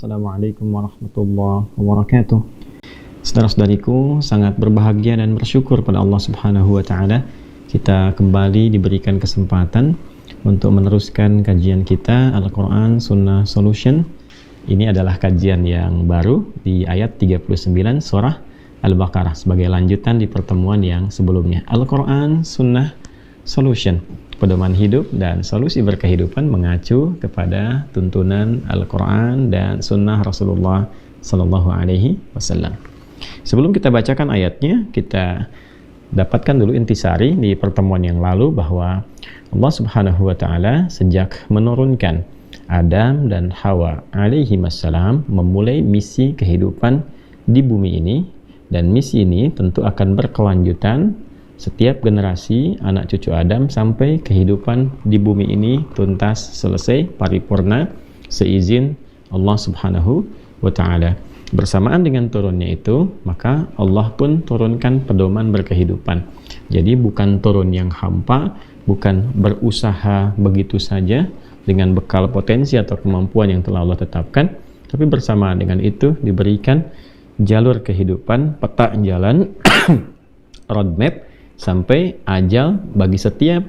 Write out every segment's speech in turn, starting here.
Assalamualaikum warahmatullahi wabarakatuh. Saudara-saudariku, sangat berbahagia dan bersyukur pada Allah Subhanahu wa taala kita kembali diberikan kesempatan untuk meneruskan kajian kita Al-Quran Sunnah Solution. Ini adalah kajian yang baru di ayat 39 surah Al-Baqarah sebagai lanjutan di pertemuan yang sebelumnya. Al-Quran Sunnah Solution, pedoman hidup dan solusi berkehidupan mengacu kepada tuntunan Al-Quran dan Sunnah Rasulullah Sallallahu Alaihi Wasallam. Sebelum kita bacakan ayatnya, kita dapatkan dulu intisari di pertemuan yang lalu bahwa Allah Subhanahu Wa Taala sejak menurunkan Adam dan Hawa alaihi wassalam memulai misi kehidupan di bumi ini, dan misi ini tentu akan berkelanjutan setiap generasi anak cucu Adam sampai kehidupan di bumi ini tuntas, selesai, paripurna seizin Allah Subhanahu wa taala. Bersamaan dengan turunnya itu, maka Allah pun turunkan pedoman berkehidupan. Jadi bukan turun yang hampa, bukan berusaha begitu saja dengan bekal potensi atau kemampuan yang telah Allah tetapkan, tapi bersamaan dengan itu diberikan jalur kehidupan, peta jalan roadmap sampai ajal bagi setiap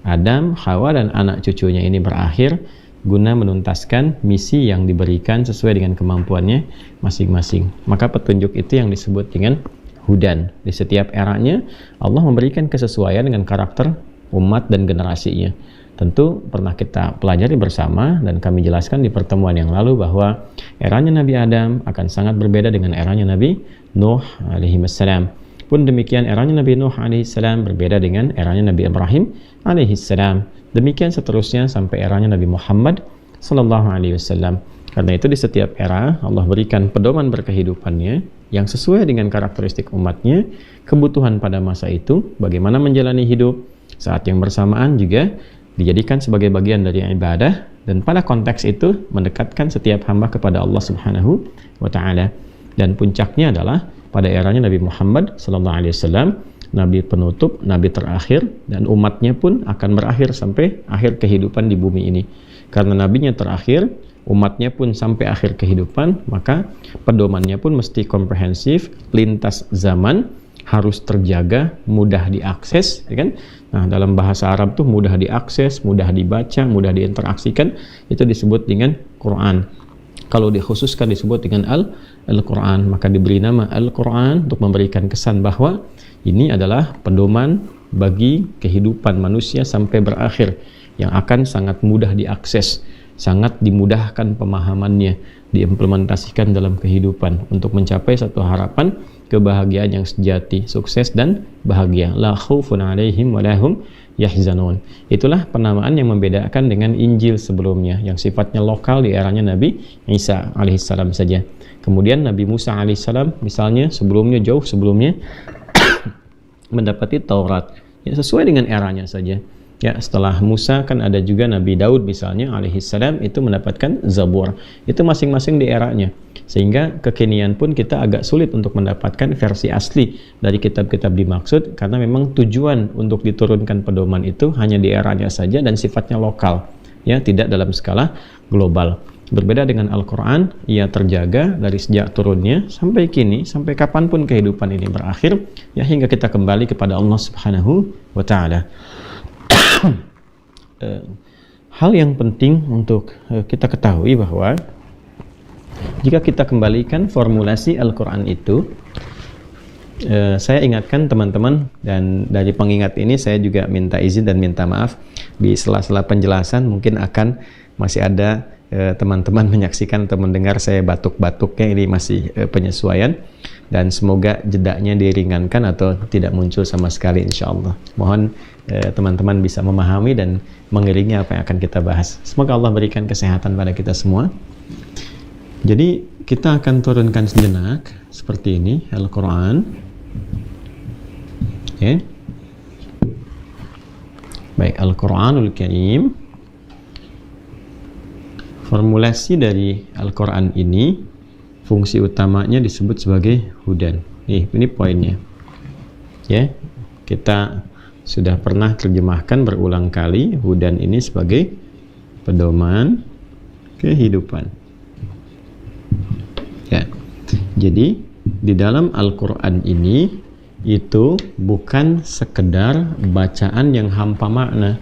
Adam, Hawa dan anak cucunya ini berakhir, guna menuntaskan misi yang diberikan sesuai dengan kemampuannya masing-masing. Maka petunjuk itu yang disebut dengan hudan. Di setiap eranya Allah memberikan kesesuaian dengan karakter umat dan generasinya. Tentu pernah kita pelajari bersama dan kami jelaskan di pertemuan yang lalu bahwa eranya Nabi Adam akan sangat berbeda dengan eranya Nabi Nuh alaihi wassalam. Pun demikian eranya Nabi Nuh alaihissalam berbeda dengan eranya Nabi Ibrahim alaihissalam. Demikian seterusnya sampai eranya Nabi Muhammad sallallahu alaihi wasallam. Karena itu di setiap era Allah berikan pedoman berkehidupannya yang sesuai dengan karakteristik umatnya, kebutuhan pada masa itu, bagaimana menjalani hidup. Saat yang bersamaan juga dijadikan sebagai bagian dari ibadah, dan pada konteks itu mendekatkan setiap hamba kepada Allah Subhanahu wa taala. Dan puncaknya adalah pada eranya Nabi Muhammad sallallahu alaihi wasallam, nabi penutup, nabi terakhir, dan umatnya pun akan berakhir sampai akhir kehidupan di bumi ini. Karena nabinya terakhir, umatnya pun sampai akhir kehidupan, maka pedomannya pun mesti komprehensif, lintas zaman, harus terjaga, mudah diakses, ya kan? Nah, dalam bahasa Arab tuh mudah diakses, mudah dibaca, mudah diinteraksikan, itu disebut dengan Quran. Kalau dikhususkan disebut dengan Al-Quran, maka diberi nama Al-Quran untuk memberikan kesan bahwa ini adalah pedoman bagi kehidupan manusia sampai berakhir yang akan sangat mudah diakses, sangat dimudahkan pemahamannya, diimplementasikan dalam kehidupan untuk mencapai satu harapan kebahagiaan yang sejati, sukses dan bahagia. La khaufun alaihim wa lahum yahzanun. Itulah penamaan yang membedakan dengan Injil sebelumnya yang sifatnya lokal di eranya Nabi Isa alaihissalam saja. Kemudian Nabi Musa alaihissalam misalnya sebelumnya, jauh sebelumnya mendapati Taurat ya, sesuai dengan eranya saja. Ya, setelah Musa kan ada juga Nabi Daud misalnya alaihissalam, itu mendapatkan Zabur. Itu masing-masing di eranya. Sehingga kekinian pun kita agak sulit untuk mendapatkan versi asli dari kitab-kitab dimaksud, karena memang tujuan untuk diturunkan pedoman itu hanya di eranya saja dan sifatnya lokal, ya, tidak dalam skala global. Berbeda dengan Al-Quran, ia terjaga dari sejak turunnya sampai kini, sampai kapanpun kehidupan ini berakhir, ya, hingga kita kembali kepada Allah Subhanahu wa taala. Hal yang penting untuk kita ketahui bahwa jika kita kembalikan formulasi Al-Quran itu, saya ingatkan teman-teman, dan dari pengingat ini saya juga minta izin dan minta maaf di sela-sela penjelasan mungkin akan masih ada teman-teman menyaksikan atau mendengar saya batuk-batuknya, ini masih penyesuaian, dan semoga jedanya diringankan atau tidak muncul sama sekali insyaallah. Mohon teman-teman bisa memahami dan mengiringi apa yang akan kita bahas. Semoga Allah berikan kesehatan pada kita semua. Jadi kita akan turunkan sejenak seperti ini Al-Quran. Okay. Baik, Al-Quranul Karim. Formulasi dari Al-Quran ini, fungsi utamanya disebut sebagai hudan. Ini poinnya. Ya, kita sudah pernah terjemahkan berulang kali hudan ini sebagai pedoman kehidupan. Jadi di dalam Al-Quran ini itu bukan sekedar bacaan yang hampa makna.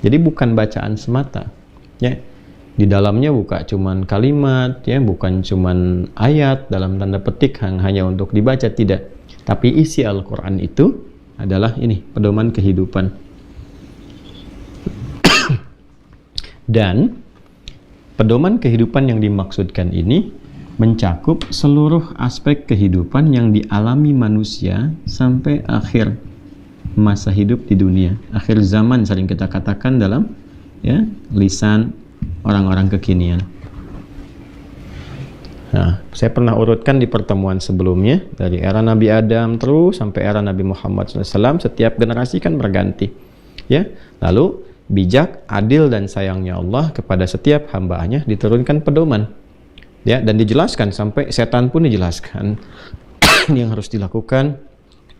Jadi bukan bacaan semata, ya. Di dalamnya bukan cuman kalimat, ya, bukan cuman ayat dalam tanda petik yang hanya untuk dibaca, tidak. Tapi isi Al-Quran itu adalah ini, pedoman kehidupan. Dan pedoman kehidupan yang dimaksudkan ini mencakup seluruh aspek kehidupan yang dialami manusia sampai akhir masa hidup di dunia. Akhir zaman sering kita katakan dalam, ya, lisan orang-orang kekinian. Nah, saya pernah urutkan di pertemuan sebelumnya, dari era Nabi Adam terus sampai era Nabi Muhammad SAW, setiap generasi kan berganti, ya. Lalu bijak, adil dan sayangnya Allah kepada setiap hambanya diturunkan pedoman, ya, dan dijelaskan sampai setan pun dijelaskan ini yang harus dilakukan,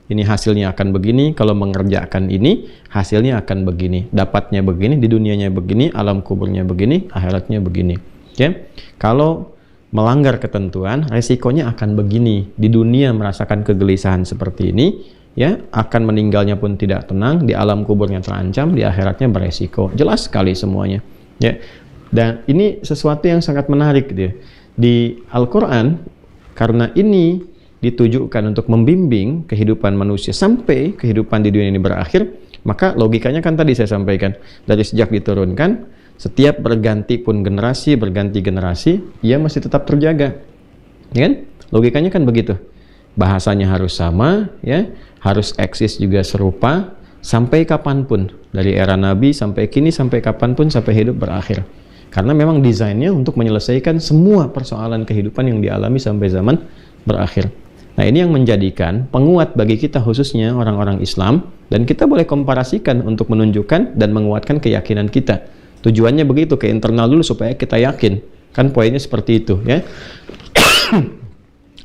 ini hasilnya akan begini, kalau mengerjakan ini hasilnya akan begini, dapatnya begini, di dunianya begini, alam kuburnya begini, akhiratnya begini, ya. Kalau melanggar ketentuan, resikonya akan begini, di dunia merasakan kegelisahan seperti ini, ya, akan meninggalnya pun tidak tenang, di alam kuburnya terancam, di akhiratnya beresiko. Jelas sekali semuanya, ya. Dan ini sesuatu yang sangat menarik gitu ya. Di Al-Quran, karena ini ditujukan untuk membimbing kehidupan manusia sampai kehidupan di dunia ini berakhir, maka logikanya kan tadi saya sampaikan, dari sejak diturunkan, setiap berganti pun generasi, berganti generasi, ia masih tetap terjaga, ya kan? Logikanya kan begitu. Bahasanya harus sama, ya, harus eksis juga serupa, sampai kapanpun, dari era Nabi sampai kini, sampai kapanpun, sampai hidup berakhir. Karena memang desainnya untuk menyelesaikan semua persoalan kehidupan yang dialami sampai zaman berakhir. Nah, ini yang menjadikan penguat bagi kita, khususnya orang-orang Islam, dan kita boleh komparasikan untuk menunjukkan dan menguatkan keyakinan kita. Tujuannya begitu, ke internal dulu supaya kita yakin. Kan poinnya seperti itu, ya.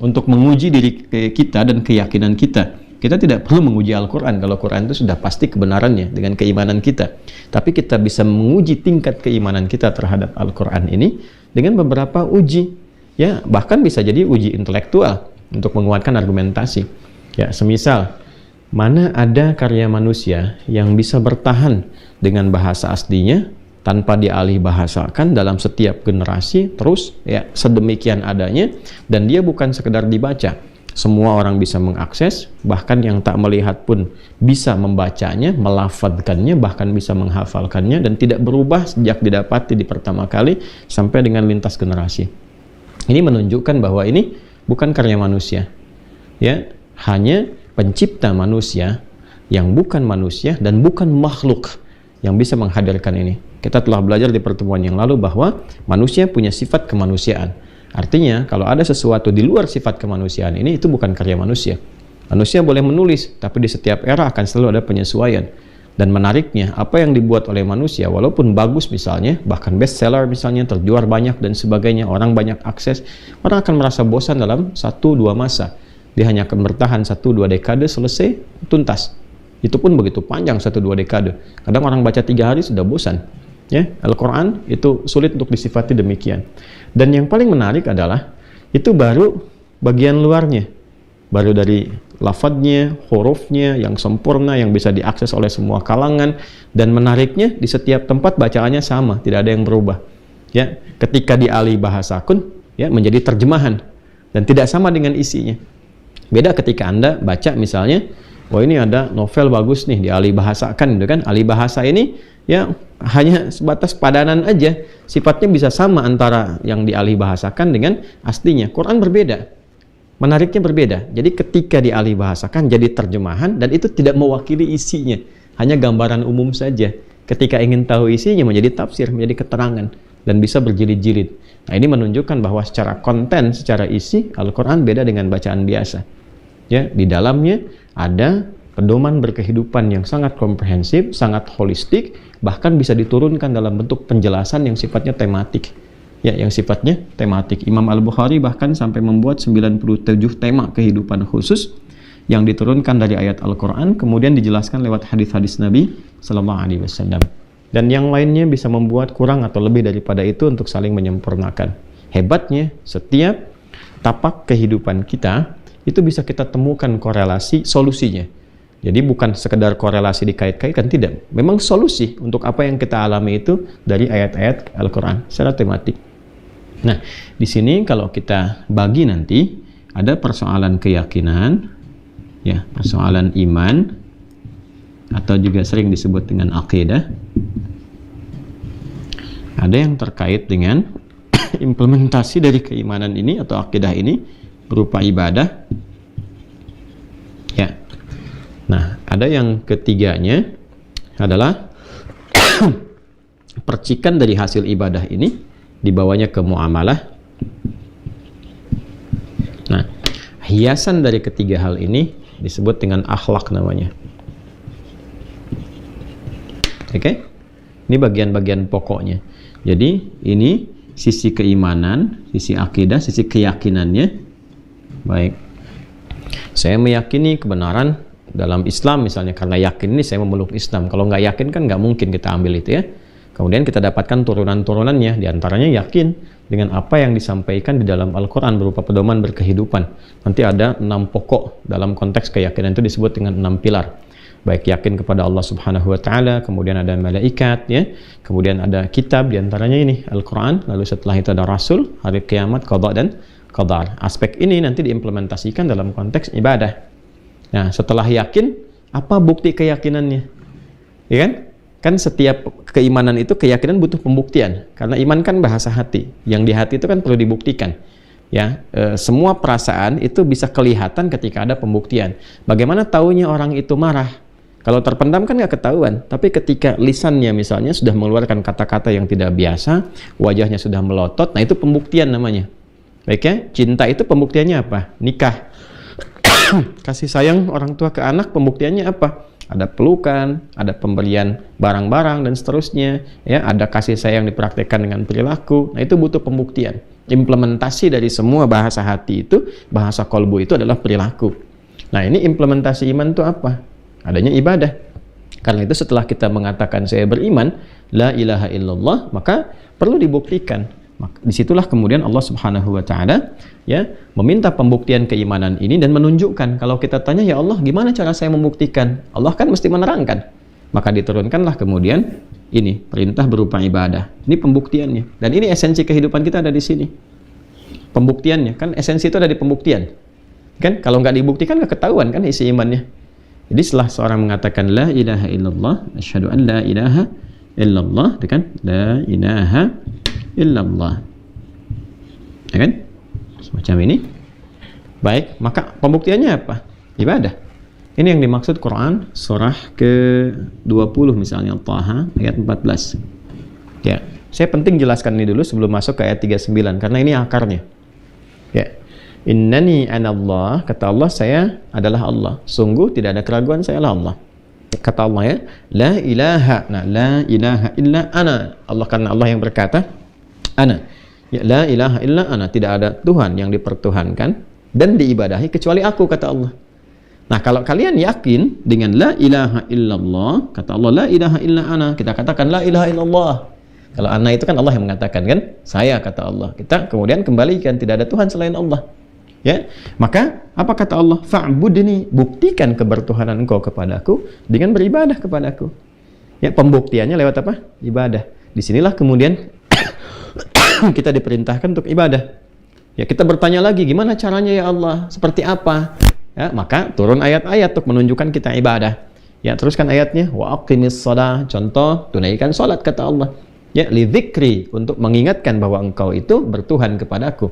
Untuk menguji diri kita dan keyakinan kita. Kita tidak perlu menguji Al-Quran. Kalau Quran itu sudah pasti kebenarannya dengan keimanan kita. Tapi kita bisa menguji tingkat keimanan kita terhadap Al-Quran ini dengan beberapa uji, ya, bahkan bisa jadi uji intelektual untuk menguatkan argumentasi. Ya, semisal mana ada karya manusia yang bisa bertahan dengan bahasa aslinya tanpa dialih bahasakan dalam setiap generasi terus, ya, sedemikian adanya, dan dia bukan sekedar dibaca. Semua orang bisa mengakses, bahkan yang tak melihat pun bisa membacanya, melafadzkannya, bahkan bisa menghafalkannya, dan tidak berubah sejak didapati di pertama kali sampai dengan lintas generasi. Ini menunjukkan bahwa ini bukan karya manusia, ya, hanya pencipta manusia yang bukan manusia dan bukan makhluk yang bisa menghadirkan ini. Kita telah belajar di pertemuan yang lalu bahwa manusia punya sifat kemanusiaan. Artinya, kalau ada sesuatu di luar sifat kemanusiaan ini, itu bukan karya manusia. Manusia boleh menulis, tapi di setiap era akan selalu ada penyesuaian. Dan menariknya, apa yang dibuat oleh manusia, walaupun bagus misalnya, bahkan bestseller misalnya, terjual banyak dan sebagainya, orang banyak akses, orang akan merasa bosan dalam 1-2 masa. Dia hanya akan bertahan 1-2 dekade, selesai, tuntas. Itu pun begitu panjang 1-2 dekade. Kadang orang baca 3 hari sudah bosan. Ya, Al-Quran itu sulit untuk disifati demikian. Dan yang paling menarik adalah, itu baru bagian luarnya. Baru dari lafadznya, hurufnya yang sempurna, yang bisa diakses oleh semua kalangan, dan menariknya di setiap tempat bacaannya sama, tidak ada yang berubah. Ya, ketika dialih bahasakan, ya, menjadi terjemahan dan tidak sama dengan isinya. Beda ketika Anda baca misalnya, oh ini ada novel bagus nih, dialih bahasakan, gitu kan? Alih bahasa ini ya hanya sebatas padanan aja, sifatnya bisa sama antara yang dialih bahasakan dengan aslinya. Quran berbeda. Menariknya berbeda. Jadi ketika dialih bahasakan jadi terjemahan, dan itu tidak mewakili isinya, hanya gambaran umum saja. Ketika ingin tahu isinya menjadi tafsir, menjadi keterangan, dan bisa berjilid-jilid. Nah, ini menunjukkan bahwa secara konten, secara isi, Al-Quran beda dengan bacaan biasa. Ya, di dalamnya ada pedoman berkehidupan yang sangat komprehensif, sangat holistik, bahkan bisa diturunkan dalam bentuk penjelasan yang sifatnya tematik. Ya, yang sifatnya tematik. Imam Al-Bukhari bahkan sampai membuat 97 tema kehidupan khusus yang diturunkan dari ayat Al-Quran, kemudian dijelaskan lewat hadis-hadis Nabi Sallallahu Alaihi Wasallam. Dan yang lainnya bisa membuat kurang atau lebih daripada itu untuk saling menyempurnakan. Hebatnya, setiap tapak kehidupan kita, itu bisa kita temukan korelasi solusinya. Jadi bukan sekedar korelasi dikait-kaitkan, tidak. Memang solusi untuk apa yang kita alami itu dari ayat-ayat Al-Quran secara tematik. Nah, di sini kalau kita bagi nanti, ada persoalan keyakinan, ya, persoalan iman, atau juga sering disebut dengan akidah. Ada yang terkait dengan implementasi dari keimanan ini atau akidah ini berupa ibadah. Ya. Nah, ada yang ketiganya adalah percikan dari hasil ibadah ini dibawanya ke muamalah. Nah, hiasan dari ketiga hal ini disebut dengan akhlak namanya. Oke? Ini bagian-bagian pokoknya. Jadi, ini sisi keimanan, sisi akidah, sisi keyakinannya. Baik. Saya meyakini kebenaran dalam Islam misalnya, karena yakin ini saya memeluk Islam. Kalau nggak yakin kan nggak mungkin kita ambil itu ya. Kemudian kita dapatkan turunan-turunannya, diantaranya yakin dengan apa yang disampaikan di dalam Al-Quran berupa pedoman berkehidupan. Nanti ada 6 pokok dalam konteks keyakinan, itu disebut dengan 6 pilar. Baik yakin kepada Allah Subhanahu wa Ta'ala, kemudian ada malaikat, ya, kemudian ada kitab, diantaranya ini Al-Quran, lalu setelah itu ada Rasul, hari kiamat, qada dan qadar. Aspek ini nanti diimplementasikan dalam konteks ibadah. Nah, setelah yakin, apa bukti keyakinannya? Ya kan? Kan setiap keimanan itu, keyakinan butuh pembuktian. Karena iman kan bahasa hati. Yang di hati itu kan perlu dibuktikan. Ya, semua perasaan itu bisa kelihatan ketika ada pembuktian. Bagaimana taunya orang itu marah? Kalau terpendam kan nggak ketahuan. Tapi ketika lisannya misalnya sudah mengeluarkan kata-kata yang tidak biasa, wajahnya sudah melotot, nah itu pembuktian namanya. Baik ya, cinta itu pembuktiannya apa? Nikah. Kasih sayang orang tua ke anak, pembuktiannya apa? Ada pelukan, ada pemberian barang-barang dan seterusnya, ya, ada kasih sayang dipraktekkan dengan perilaku. Nah, itu butuh pembuktian. Implementasi dari semua bahasa hati itu, bahasa kolbu itu adalah perilaku. Nah, ini implementasi iman itu apa? Adanya ibadah. Karena itu setelah kita mengatakan saya beriman, la ilaha illallah, maka perlu dibuktikan. Disitulah kemudian Allah Subhanahu wa Ta'ala, ya, meminta pembuktian keimanan ini dan menunjukkan. Kalau kita tanya, ya Allah, gimana cara saya membuktikan? Allah kan mesti menerangkan. Maka diturunkanlah kemudian ini perintah berupa ibadah. Ini pembuktiannya. Dan ini esensi kehidupan kita ada di sini. Pembuktiannya kan, esensi itu ada di pembuktian. Kan kalau nggak dibuktikan nggak ketahuan kan isi imannya. Jadi setelah seorang mengatakan la ilaha illallah, asyhadu an la ilaha illallah, kan? La ilaha illallah, ya kan? Semacam ini. Baik, maka pembuktiannya apa? Ibadah. Ini yang dimaksud Quran surah ke-20 misalnya, Taha ayat 14. Ya, saya penting jelaskan ini dulu sebelum masuk ke ayat 39 karena ini akarnya. Ya. Innani anallah, kata Allah, saya adalah Allah. Sungguh tidak ada keraguan, saya adalah Allah. Kata Allah, ya, la ilaha. Nah, la ilaha illa ana. Allah, karena Allah yang berkata ana, ya, la ilaha illa ana, tidak ada Tuhan yang dipertuhankan dan diibadahi kecuali aku, kata Allah. Nah, kalau kalian yakin dengan la ilaha illallah, kata Allah, la ilaha illa ana, kita katakan la ilaha illallah. Kalau ana itu kan Allah yang mengatakan, kan, saya, kata Allah. Kita kemudian kembalikan tidak ada Tuhan selain Allah. Ya, maka apa kata Allah? Fa'budni, buktikan kebertuhanan engkau kepadaku dengan beribadah kepadaku. Ya, pembuktiannya lewat apa? Ibadah. Disinilah kemudian kita diperintahkan untuk ibadah. Ya, kita bertanya lagi, gimana caranya ya Allah? Seperti apa? Ya, maka turun ayat-ayat untuk menunjukkan kita ibadah. Ya, teruskan ayatnya, wa aqimis shalah, contoh tunaikan salat, kata Allah. Ya, li dzikri, untuk mengingatkan bahwa engkau itu bertuhan kepadaku.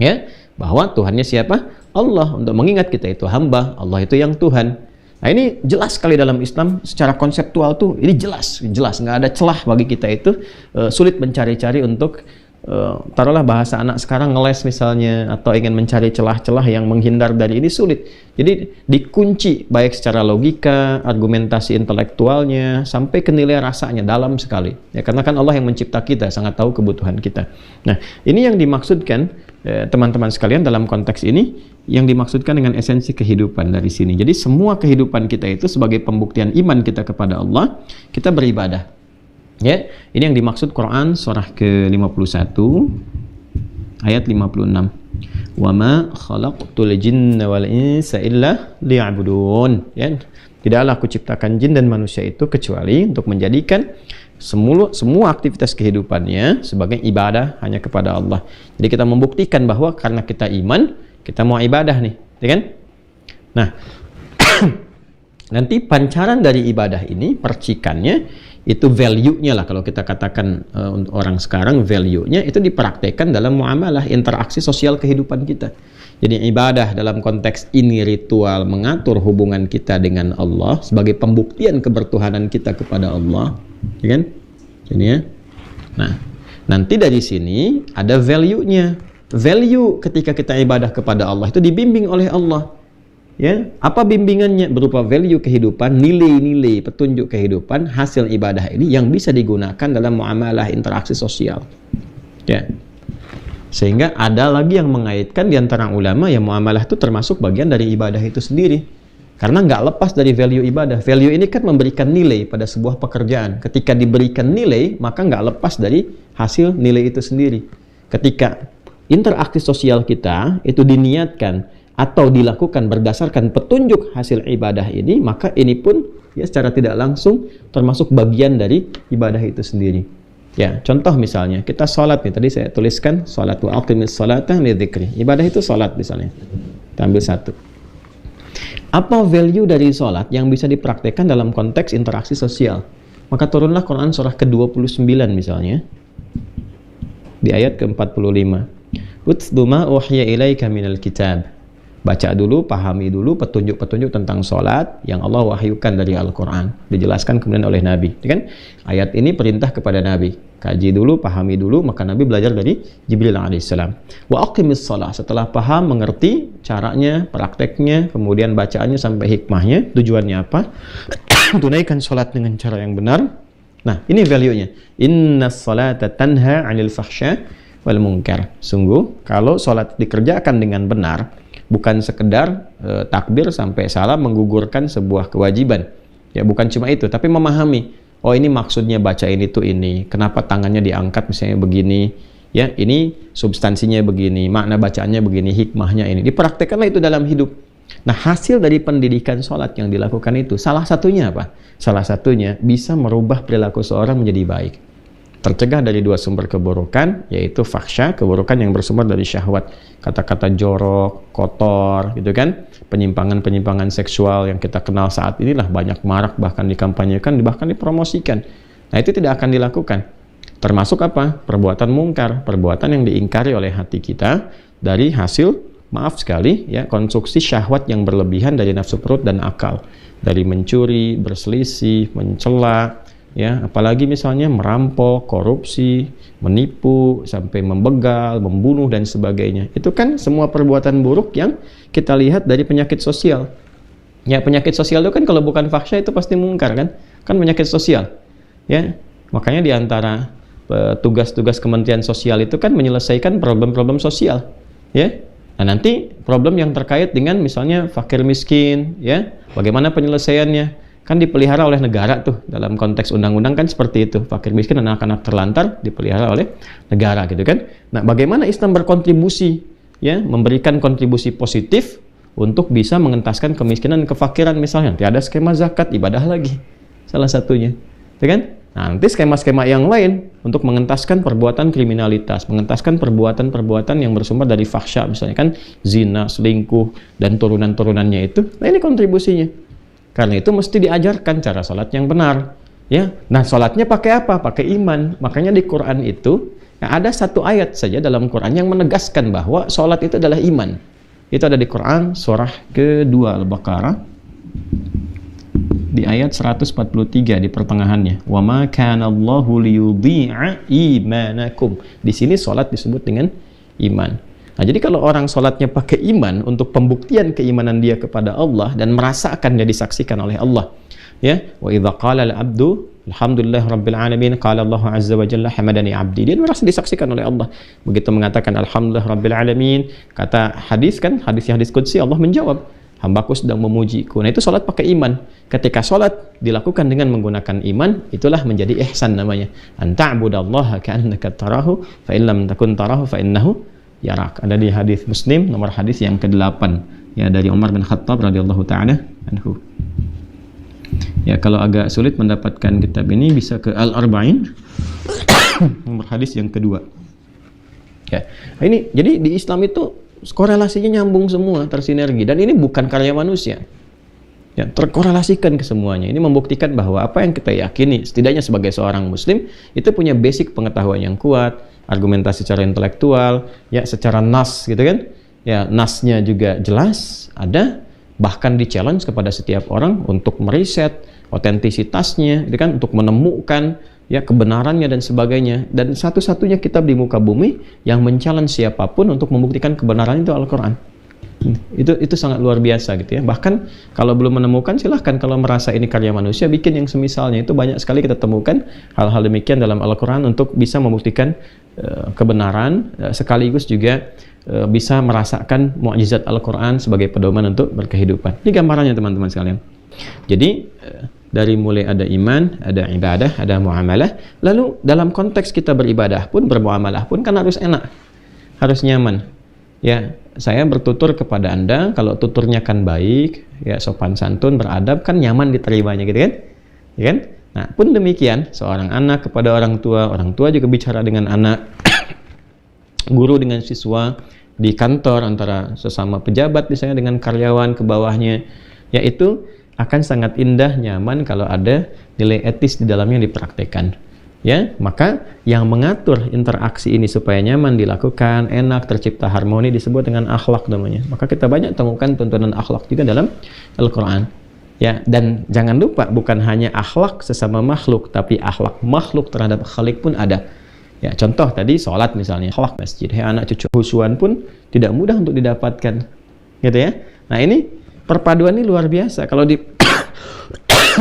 Ya, bahwa Tuhannya siapa? Allah, untuk mengingat kita itu hamba, Allah itu yang Tuhan. Nah, ini jelas sekali dalam Islam secara konseptual tuh, ini jelas, nggak ada celah bagi kita itu. Sulit mencari-cari untuk taruhlah bahasa anak sekarang ngeles misalnya, atau ingin mencari celah-celah yang menghindar dari ini, sulit. Jadi dikunci baik secara logika, argumentasi intelektualnya, sampai ke nilai rasanya dalam sekali. Ya, karena kan Allah yang mencipta kita, sangat tahu kebutuhan kita. Nah, ini yang dimaksudkan teman-teman sekalian dalam konteks ini, yang dimaksudkan dengan esensi kehidupan dari sini. Jadi semua kehidupan kita itu sebagai pembuktian iman kita kepada Allah, kita beribadah. Ya, ini yang dimaksud Quran surah ke-51 ayat 56. Wa ma khalaqtul jinna wal insa illa liya'budun. Ya. Tidaklah aku ciptakan jin dan manusia itu kecuali untuk menjadikan semua aktivitas kehidupannya sebagai ibadah hanya kepada Allah. Jadi kita membuktikan bahwa karena kita iman, kita mau ibadah nih, ya kan? Nah, nanti pancaran dari ibadah ini, percikannya, itu value-nya lah kalau kita katakan untuk orang sekarang, value-nya itu dipraktekkan dalam muamalah, interaksi sosial kehidupan kita. Jadi ibadah dalam konteks ini ritual mengatur hubungan kita dengan Allah sebagai pembuktian kebertuhanan kita kepada Allah, ya kan? Ini ya. Nah, nanti dari sini ada value-nya. Value ketika kita ibadah kepada Allah itu dibimbing oleh Allah. Ya, apa bimbingannya? Berupa value kehidupan, nilai-nilai petunjuk kehidupan, hasil ibadah ini yang bisa digunakan dalam muamalah interaksi sosial. Ya. Sehingga ada lagi yang mengaitkan di antara ulama yang muamalah itu termasuk bagian dari ibadah itu sendiri. Karena nggak lepas dari value ibadah. Value ini kan memberikan nilai pada sebuah pekerjaan. Ketika diberikan nilai, maka nggak lepas dari hasil nilai itu sendiri. Ketika interaksi sosial kita itu diniatkan atau dilakukan berdasarkan petunjuk hasil ibadah ini, maka ini pun ya secara tidak langsung termasuk bagian dari ibadah itu sendiri. Ya, contoh misalnya kita sholat nih, tadi saya tuliskan sholat wa aqimis sholata li dzikri. Ibadah itu sholat misalnya. Kita ambil satu. Apa value dari sholat yang bisa dipraktekkan dalam konteks interaksi sosial? Maka turunlah Quran surah ke-29 misalnya. Di ayat ke-45. Utlu ma uhiya ilaika minal kitab. Baca dulu, pahami dulu petunjuk-petunjuk tentang sholat yang Allah wahyukan dari Al-Quran. Dijelaskan kemudian oleh Nabi. Kan? Ayat ini perintah kepada Nabi. Kaji dulu, pahami dulu, maka Nabi belajar dari Jibril alaihissalam. Wa aqimis shalah. Setelah paham, mengerti caranya, prakteknya, kemudian bacaannya sampai hikmahnya, tujuannya apa? Tunaikan sholat dengan cara yang benar. Nah, ini value-nya. Inna sholata tanha 'anil fahsya wal munkar. Sungguh, kalau sholat dikerjakan dengan benar, bukan sekedar takbir sampai salam menggugurkan sebuah kewajiban. Ya, bukan cuma itu, tapi memahami. Oh, ini maksudnya baca ini tuh ini. Kenapa tangannya diangkat misalnya begini? Ya, ini substansinya begini, makna bacaannya begini, hikmahnya ini. Dipraktekkanlah itu dalam hidup. Nah, hasil dari pendidikan sholat yang dilakukan itu, salah satunya apa? Salah satunya bisa merubah perilaku seorang menjadi baik. Tercegah dari dua sumber keburukan, yaitu fahsya, keburukan yang bersumber dari syahwat, kata-kata jorok, kotor, gitu kan, penyimpangan-penyimpangan seksual yang kita kenal saat inilah banyak marak, bahkan dikampanyekan, bahkan dipromosikan. Nah, itu tidak akan dilakukan. Termasuk apa? Perbuatan mungkar, perbuatan yang diingkari oleh hati kita dari hasil, maaf sekali, ya, konsumsi syahwat yang berlebihan dari nafsu perut dan akal, dari mencuri, berselisih, mencela. Ya, apalagi misalnya merampok, korupsi, menipu, sampai membegal, membunuh dan sebagainya. Itu kan semua perbuatan buruk yang kita lihat dari penyakit sosial. Ya, penyakit sosial itu kan kalau bukan fahsya itu pasti mungkar kan? Kan penyakit sosial. Ya, makanya di antara tugas-tugas Kementerian Sosial itu kan menyelesaikan problem-problem sosial. Ya. Nah, nanti problem yang terkait dengan misalnya fakir miskin, ya, bagaimana penyelesaiannya? Kan dipelihara oleh negara tuh, dalam konteks undang-undang kan seperti itu. Fakir miskin dan anak-anak terlantar dipelihara oleh negara gitu kan. Nah, bagaimana Islam berkontribusi, ya, memberikan kontribusi positif untuk bisa mengentaskan kemiskinan dan kefakiran misalnya. Nanti ada skema zakat, ibadah lagi salah satunya, ya kan? Nah, nanti skema-skema yang lain untuk mengentaskan perbuatan kriminalitas, mengentaskan perbuatan-perbuatan yang bersumber dari fahsya misalnya kan, zina, selingkuh dan turunan-turunannya itu. Nah, ini kontribusinya. Karena itu mesti diajarkan cara sholat yang benar. Ya, nah sholatnya pakai apa? Pakai iman. Makanya di Quran itu ada satu ayat saja dalam Quran yang menegaskan bahwa sholat itu adalah iman. Itu ada di Quran surah kedua Al-Baqarah di ayat 143 di pertengahannya. Wa ma kana Allahu liyudhi'a imanakum. Di sini sholat disebut dengan iman. Nah, jadi kalau orang sholatnya pakai iman untuk pembuktian keimanan dia kepada Allah dan merasakan dia disaksikan oleh Allah, ya, wa idza qala al-'abdu alhamdulillah rabbil alamin qala Allah azza wa jalla hamadani 'abdi, dia merasa disaksikan oleh Allah. Begitu mengatakan alhamdulillah rabbil alamin, kata hadis kan, hadis qudsi, Allah menjawab, hambaku sedang memujiku. Nah, itu sholat pakai iman. Ketika sholat dilakukan dengan menggunakan iman, itulah menjadi ihsan namanya. An ta'budallaha ka'annaka tarahu fa in lam takun tarahu fa innahu yarak. Ada di hadis Muslim nomor hadis yang ke-8 ya, dari Umar bin Khattab radhiyallahu taala anhu. Ya, kalau agak sulit mendapatkan kitab ini bisa ke Al-Arba'in nomor hadis yang kedua. Ya. Nah, ini jadi di Islam itu korelasinya nyambung semua, tersinergi, dan ini bukan karya manusia. Ya, terkorelasikan ke semuanya. Ini membuktikan bahwa apa yang kita yakini, setidaknya sebagai seorang muslim, itu punya basic pengetahuan yang kuat, argumentasi secara intelektual, ya secara nas gitu kan. Ya, nasnya juga jelas, ada, bahkan di-challenge kepada setiap orang untuk meriset otentisitasnya, gitu kan, untuk menemukan ya kebenarannya dan sebagainya. Dan satu-satunya kitab di muka bumi yang men-challenge siapapun untuk membuktikan kebenaran itu Al-Qur'an. Itu sangat luar biasa gitu ya. Bahkan kalau belum menemukan, silahkan kalau merasa ini karya manusia, bikin yang semisalnya. Itu banyak sekali kita temukan hal-hal demikian dalam Al-Quran untuk bisa membuktikan kebenaran, sekaligus juga bisa merasakan mukjizat Al-Quran sebagai pedoman untuk berkehidupan. Ini gambarannya teman-teman sekalian. Jadi dari mulai ada iman, ada ibadah, ada muamalah. Lalu dalam konteks kita beribadah pun, bermuamalah pun kan harus enak, harus nyaman. Ya, saya bertutur kepada Anda, kalau tuturnya kan baik, ya sopan santun, beradab, kan nyaman diterimanya gitu kan? Ya kan? Nah, pun demikian, seorang anak kepada orang tua juga bicara dengan anak, guru dengan siswa, di kantor antara sesama pejabat misalnya dengan karyawan ke bawahnya, yaitu akan sangat indah, nyaman kalau ada nilai etis di dalamnya dipraktekkan. Ya, maka yang mengatur interaksi ini supaya nyaman dilakukan, enak, tercipta harmoni disebut dengan akhlak namanya. Maka kita banyak temukan tuntunan akhlak juga dalam Al-Quran. Ya, dan jangan lupa bukan hanya akhlak sesama makhluk, tapi akhlak makhluk terhadap khalik pun ada. Ya, contoh tadi sholat misalnya, akhlak masjid, anak cucu husuan pun tidak mudah untuk didapatkan, gitu ya. Nah, ini perpaduan ini luar biasa kalau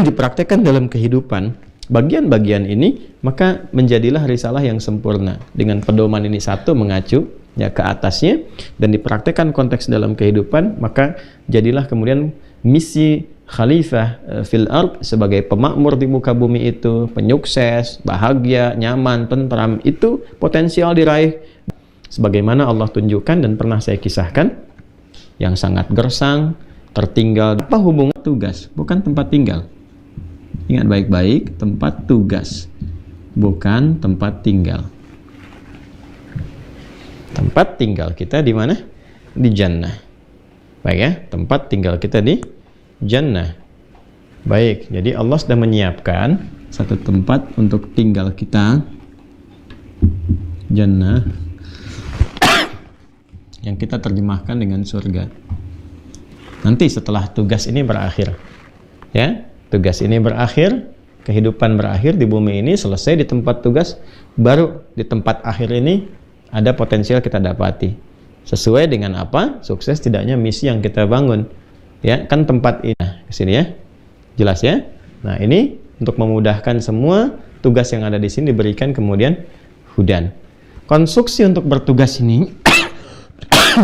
dipraktekkan dalam kehidupan. Bagian-bagian ini maka menjadilah risalah yang sempurna. Dengan pedoman ini satu mengacu ya ke atasnya dan dipraktekkan konteks dalam kehidupan, maka jadilah kemudian misi khalifah fil ard sebagai pemakmur di muka bumi itu, penyukses, bahagia, nyaman, tentram, itu potensial diraih sebagaimana Allah tunjukkan dan pernah saya kisahkan, yang sangat gersang, tertinggal. Apa hubungan tugas? Bukan tempat tinggal. Ingat baik-baik, tempat tugas, bukan tempat tinggal. Tempat tinggal kita di mana? Di jannah. Baik ya, tempat tinggal kita di jannah. Baik, jadi Allah sudah menyiapkan satu tempat untuk tinggal kita, jannah, yang kita terjemahkan dengan surga. Nanti setelah tugas ini berakhir, ya. Tugas ini berakhir, kehidupan berakhir di bumi ini, selesai di tempat tugas, baru di tempat akhir ini ada potensial kita dapati. Sesuai dengan apa? Sukses tidaknya misi yang kita bangun. Ya, kan tempat ini. Nah, kesini ya. Jelas ya? Nah, ini untuk memudahkan semua tugas yang ada di sini diberikan kemudian hudan. Konstruksi untuk bertugas ini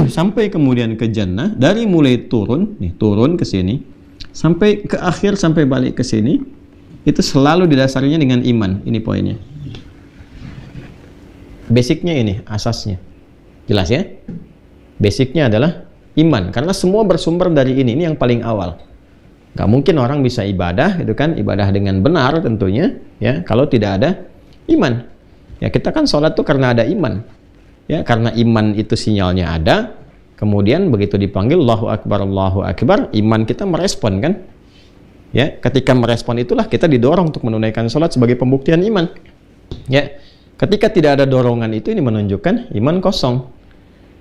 sampai kemudian ke jannah, dari mulai turun ke sini, sampai ke akhir, sampai balik ke sini, itu selalu didasarinya dengan iman. Ini poinnya. Basicnya ini, asasnya. Jelas ya? Basicnya adalah iman. Karena semua bersumber dari ini yang paling awal. Gak mungkin orang bisa ibadah, itu kan, ibadah dengan benar tentunya, ya, kalau tidak ada iman. Ya, kita kan sholat tuh karena ada iman. Ya, karena iman itu sinyalnya ada. Kemudian begitu dipanggil Allahu Akbar, iman kita merespon kan? Ya, ketika merespon itulah kita didorong untuk menunaikan sholat sebagai pembuktian iman. Ya, ketika tidak ada dorongan itu, ini menunjukkan iman kosong.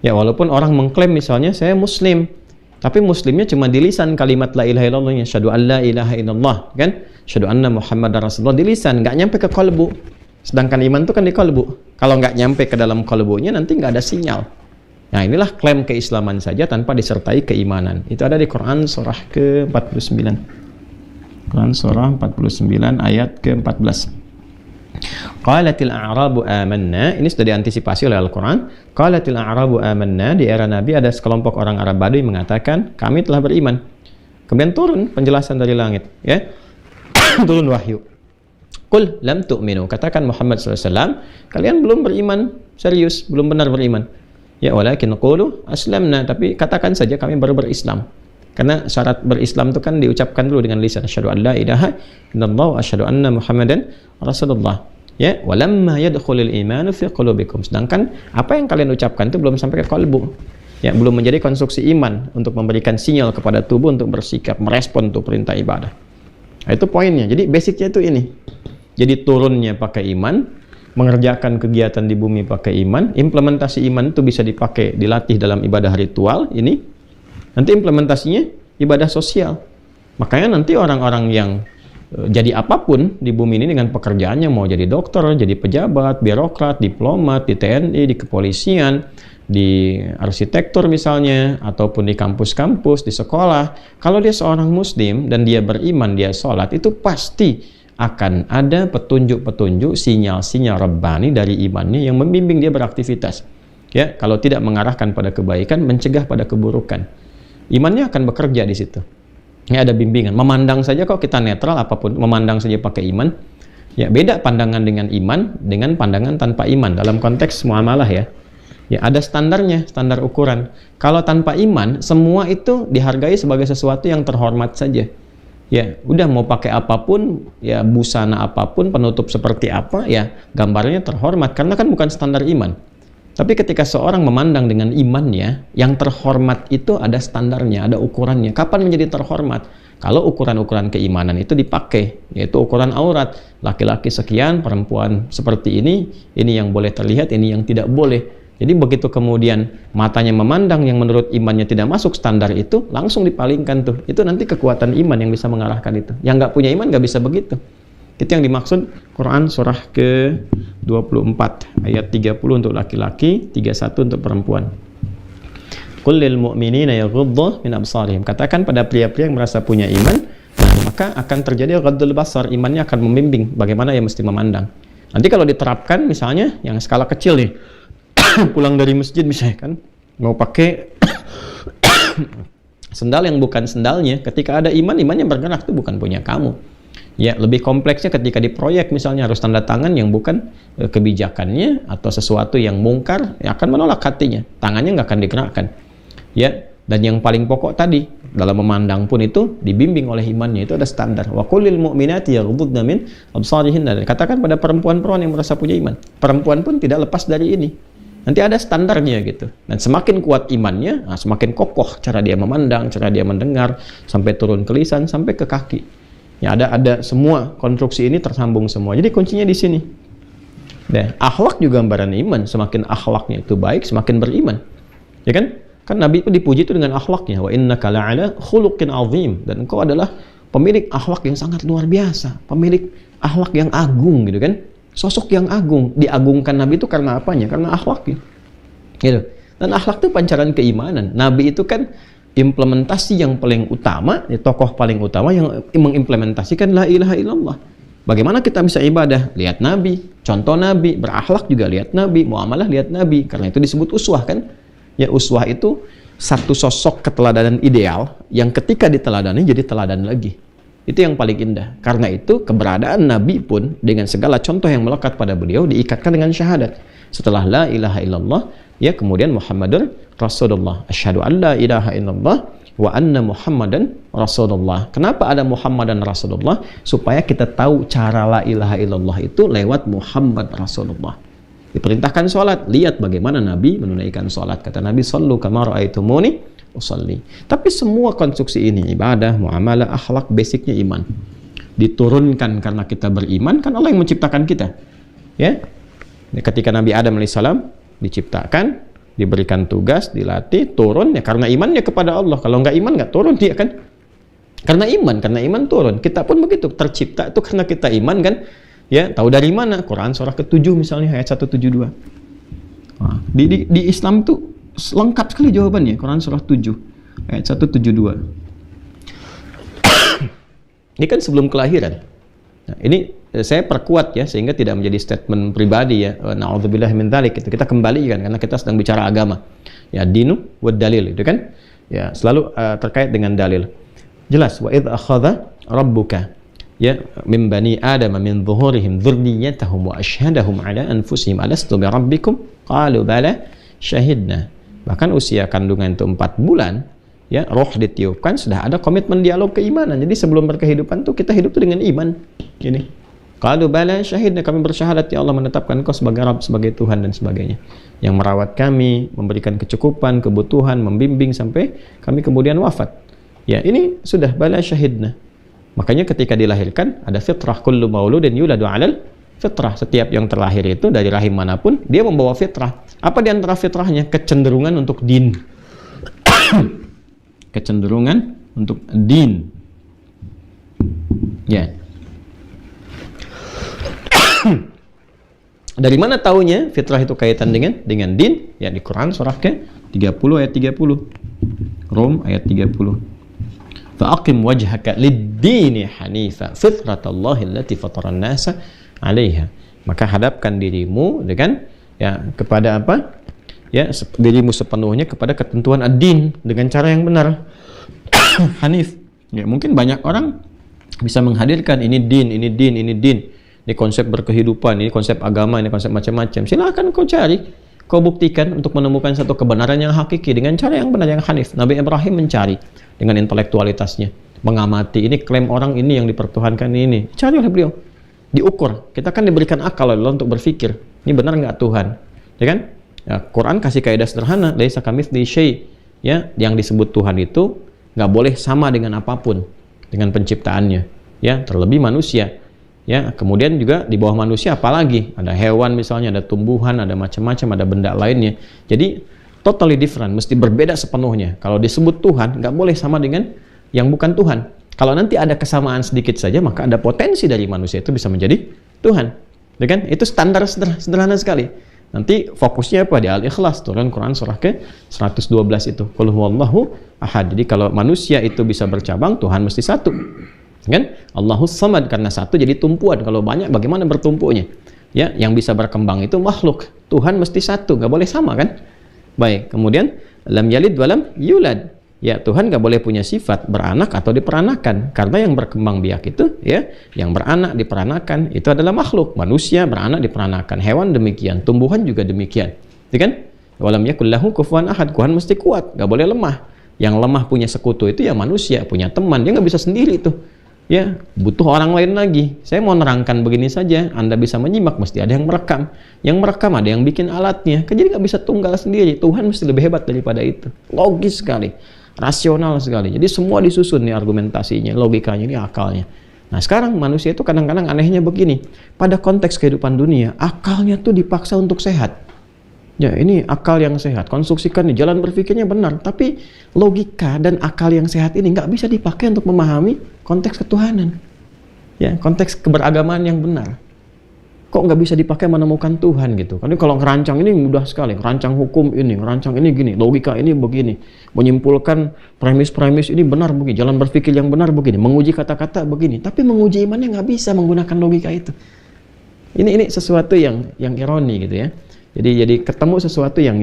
Ya, walaupun orang mengklaim misalnya saya muslim, tapi muslimnya cuma di lisan kalimat la ilaha illallah, syahadu an la ilaha illallah, kan? Syahadu anna Muhammadar Rasulullah di lisan, nggak nyampe ke kalbu. Sedangkan iman itu kan di kalbu. Kalau nggak nyampe ke dalam kalbunya, nanti nggak ada sinyal. Nah, inilah klaim keislaman saja tanpa disertai keimanan. Itu ada di Quran surah ke-49. Quran surah 49 ayat ke-14. Qalatil a'rabu amanna. Ini sudah diantisipasi oleh Al-Quran. Qalatil a'rabu amanna. Di era Nabi ada sekelompok orang Arab Badui mengatakan, kami telah beriman. Kemudian turun penjelasan dari langit. Ya, turun wahyu. Qul lam tu'minu. Katakan Muhammad SAW, kalian belum beriman serius, belum benar beriman. Ya, walakin qulu aslamna, tapi katakan saja kami baru berislam. Karena syarat berislam itu kan diucapkan dulu dengan lisan, asyhadu an la ilaha illallah wa asyhadu anna Muhammadan Rasulullah. Ya, walamma yadkhulul imanu fi qulubikum. Sedangkan apa yang kalian ucapkan itu belum sampai ke kalbu. Ya, belum menjadi konstruksi iman untuk memberikan sinyal kepada tubuh untuk bersikap, merespon untuk perintah ibadah. Nah, itu poinnya. Jadi basicnya itu ini. Jadi turunnya pakai iman, mengerjakan kegiatan di bumi pakai iman, implementasi iman itu bisa dipakai, dilatih dalam ibadah ritual ini. Nanti implementasinya ibadah sosial. Makanya nanti orang-orang yang jadi apapun di bumi ini dengan pekerjaannya, mau jadi dokter, jadi pejabat, birokrat, diplomat, di TNI, di kepolisian, di arsitektur misalnya, ataupun di kampus-kampus, di sekolah, kalau dia seorang muslim dan dia beriman, dia sholat, itu pasti akan ada petunjuk-petunjuk, sinyal-sinyal rabbani dari imannya yang membimbing dia beraktivitas. Ya, kalau tidak mengarahkan pada kebaikan, mencegah pada keburukan. Imannya akan bekerja di situ. Ya, ada bimbingan. Memandang saja kok kita netral apapun, memandang saja pakai iman. Ya, beda pandangan dengan iman dengan pandangan tanpa iman dalam konteks muamalah ya. Ya, ada standarnya, standar ukuran. Kalau tanpa iman, semua itu dihargai sebagai sesuatu yang terhormat saja. Ya, udah mau pakai apapun, ya busana apapun, penutup seperti apa, ya gambarnya terhormat karena kan bukan standar iman. Tapi ketika seorang memandang dengan imannya, yang terhormat itu ada standarnya, ada ukurannya. Kapan menjadi terhormat? Kalau ukuran-ukuran keimanan itu dipakai, yaitu ukuran aurat. Laki-laki sekian, perempuan seperti ini yang boleh terlihat, ini yang tidak boleh. Jadi begitu kemudian matanya memandang yang menurut imannya tidak masuk standar itu, langsung dipalingkan tuh. Itu nanti kekuatan iman yang bisa mengarahkan itu. Yang nggak punya iman nggak bisa begitu. Itu yang dimaksud Quran surah ke-24 ayat 30 untuk laki-laki, 31 untuk perempuan. Qul lil mu'minina yaghuddu min absarihim. Katakan pada pria-pria yang merasa punya iman, maka akan terjadi ghaddul basar, imannya akan membimbing bagaimana ia mesti memandang. Nanti kalau diterapkan misalnya yang skala kecil nih, pulang dari masjid misalnya kan, mau pakai sendal yang bukan sendalnya, ketika ada iman, imannya bergerak, itu bukan punya kamu. Ya, lebih kompleksnya ketika di proyek misalnya harus tanda tangan yang bukan kebijakannya atau sesuatu yang mungkar, ya akan menolak hatinya, tangannya nggak akan digerakkan. Ya, dan yang paling pokok tadi dalam memandang pun itu dibimbing oleh imannya, itu ada standar. Wa qulil mu'minati yaghuddna min absarihinna. Katakan pada perempuan-perempuan yang merasa punya iman, perempuan pun tidak lepas dari ini. Nanti ada standarnya gitu. Dan semakin kuat imannya, semakin kokoh cara dia memandang, cara dia mendengar, sampai turun ke lisan, sampai ke kaki. Ya, ada semua konstruksi ini tersambung semua. Jadi kuncinya di sini. Dan akhlak juga gambaran iman. Semakin akhlaknya itu baik, semakin beriman. Ya kan? Kan Nabi itu dipuji itu dengan akhlaknya. Wa innaka la'ala khuluqin azim. Dan engkau adalah pemilik akhlak yang sangat luar biasa. Pemilik akhlak yang agung gitu kan? Sosok yang agung. Diagungkan Nabi itu karena apanya? Karena akhlaknya. Gitu. Dan akhlak itu pancaran keimanan. Nabi itu kan implementasi yang paling utama, ya, tokoh paling utama yang mengimplementasikan la ilaha illallah. Bagaimana kita bisa ibadah? Lihat Nabi, contoh Nabi, berakhlak juga lihat Nabi, muamalah lihat Nabi. Karena itu disebut uswah kan? Ya, uswah itu satu sosok keteladanan ideal yang ketika diteladani jadi teladan lagi. Itu yang paling indah. Karena itu keberadaan Nabi pun dengan segala contoh yang melekat pada beliau diikatkan dengan syahadat. Setelah la ilaha illallah, ya kemudian Muhammadur Rasulullah. Asyhadu an la ilaha illallah wa anna Muhammadan Rasulullah. Kenapa ada Muhammadan Rasulullah? Supaya kita tahu cara la ilaha illallah itu lewat Muhammad Rasulullah. Diperintahkan sholat, lihat bagaimana Nabi menunaikan sholat. Kata Nabi, sallu kama ra'aitumuni usalli. Tapi semua konstruksi ini, ibadah, muamalah, akhlak, basicnya iman. Diturunkan karena kita beriman, kan Allah yang menciptakan kita. Ya, ketika Nabi Adam alaihissalam diciptakan, diberikan tugas, dilatih, turun ya karena imannya kepada Allah. Kalau nggak iman nggak turun dia kan. Karena iman turun. Kita pun begitu, tercipta itu karena kita iman kan. Ya, tahu dari mana? Quran surah ke-7 misalnya ayat 172. Nah, di Islam itu lengkap sekali jawabannya. Quran surah 7 ayat 172. Ini kan sebelum kelahiran. Nah, ini saya perkuat ya sehingga tidak menjadi statement pribadi ya. Na'udzubillah min dzalik itu. Kita kembalikan karena kita sedang bicara agama. Ya, dinu wad dalil itu kan. Ya, selalu terkait dengan dalil. Jelas wa idz akhadha rabbuka ya min bani adam min dhuhurihim dzurriyyatahum wa ashhadahum ala anfusihim alastu bi rabbikum qalu bala syahidna. Bahkan usia kandungan itu 4 bulan, ya, roh ditiupkan, sudah ada komitmen dialog keimanan. Jadi sebelum berkehidupan tuh kita hidup tuh dengan iman. Gini. Qalu bala syahidna, kami bersyahadat ya Allah menetapkan Engkau sebagai Rabb, sebagai Tuhan dan sebagainya. Yang merawat kami, memberikan kecukupan, kebutuhan, membimbing sampai kami kemudian wafat. Ya, ini sudah bala syahidna. Makanya ketika dilahirkan ada fitrah, kullu mauludin yuladu 'alal fitrah. Setiap yang terlahir itu dari rahim manapun dia membawa fitrah. Apa di antara fitrahnya? Kecenderungan untuk din. Kecenderungan untuk din. Ya. Dari mana taunya fitrah itu kaitan dengan din? Ya, di Quran surah ke-30 ayat 30. Rum ayat 30. Fa'aqim wajhaka lid-dini hanifa fitratallahi allati fataran nasa 'alaiha. Maka hadapkan dirimu dengan ya kepada apa? Ya, dirimu sepenuhnya kepada ketentuan ad-din dengan cara yang benar. Hanif. Ya, mungkin banyak orang bisa menghadirkan ini din, ini din, ini din. Ini konsep berkehidupan, ini konsep agama, ini konsep macam-macam. Silakan kau cari, kau buktikan untuk menemukan satu kebenaran yang hakiki dengan cara yang benar, yang hanif. Nabi Ibrahim mencari dengan intelektualitasnya, mengamati ini klaim orang ini yang dipertuhankan ini. Cari oleh beliau, diukur. Kita kan diberikan akal oleh Allah untuk berpikir, ini benar nggak Tuhan? Ya kan? Ya, Quran kasih kaidah sederhana, laisa kamitslihi syai'. Ya, yang disebut Tuhan itu nggak boleh sama dengan apapun, dengan penciptaannya. Ya, terlebih manusia. Ya, kemudian juga di bawah manusia apalagi ada hewan misalnya, ada tumbuhan, ada macam-macam, ada benda lainnya. Jadi totally different, mesti berbeda sepenuhnya. Kalau disebut Tuhan nggak boleh sama dengan yang bukan Tuhan. Kalau nanti ada kesamaan sedikit saja, maka ada potensi dari manusia itu bisa menjadi Tuhan. Ya kan? Itu standar sederhana sekali. Nanti fokusnya apa? Di Al-Ikhlas, turun Quran surah ke-112 itu. Qul huwallahu ahad. Jadi kalau manusia itu bisa bercabang, Tuhan mesti satu. Kan? Allahus samad, karena satu jadi tumpuan. Kalau banyak bagaimana bertumpunya? Ya, yang bisa berkembang itu makhluk. Tuhan mesti satu, nggak boleh sama kan? Baik, kemudian lam yalid walam yulad. Ya, Tuhan nggak boleh punya sifat beranak atau diperanakan, karena yang berkembang biak itu ya, yang beranak diperanakan itu adalah makhluk. Manusia beranak diperanakan, hewan demikian, tumbuhan juga demikian. Ya kan? Walam yakul lahu kufuwan ahad. Tuhan mesti kuat, nggak boleh lemah. Yang lemah punya sekutu itu ya manusia, punya teman, dia nggak bisa sendiri tuh. Ya, butuh orang lain lagi. Saya mau nerangkan begini saja, Anda bisa menyimak, mesti ada yang merekam. Yang merekam ada yang bikin alatnya. Jadi nggak bisa tunggal sendiri. Tuhan mesti lebih hebat daripada itu. Logis sekali, rasional sekali. Jadi semua disusun nih argumentasinya, logikanya, ini akalnya. Nah sekarang manusia itu kadang-kadang anehnya begini. Pada konteks kehidupan dunia, akalnya tuh dipaksa untuk sehat. Ya, ini akal yang sehat. Konstruksikan nih, jalan berpikirnya benar. Tapi logika dan akal yang sehat ini nggak bisa dipakai untuk memahami konteks ketuhanan. Ya, konteks keberagamaan yang benar. Kok nggak bisa dipakai menemukan Tuhan gitu? Karena kalau ngerancang ini mudah sekali. Ngerancang hukum ini, ngerancang ini gini, logika ini begini. Menyimpulkan premis-premis ini benar begini. Jalan berpikir yang benar begini. Menguji kata-kata begini. Tapi menguji imannya nggak bisa menggunakan logika itu. Ini sesuatu yang ironi gitu ya. Jadi ketemu sesuatu yang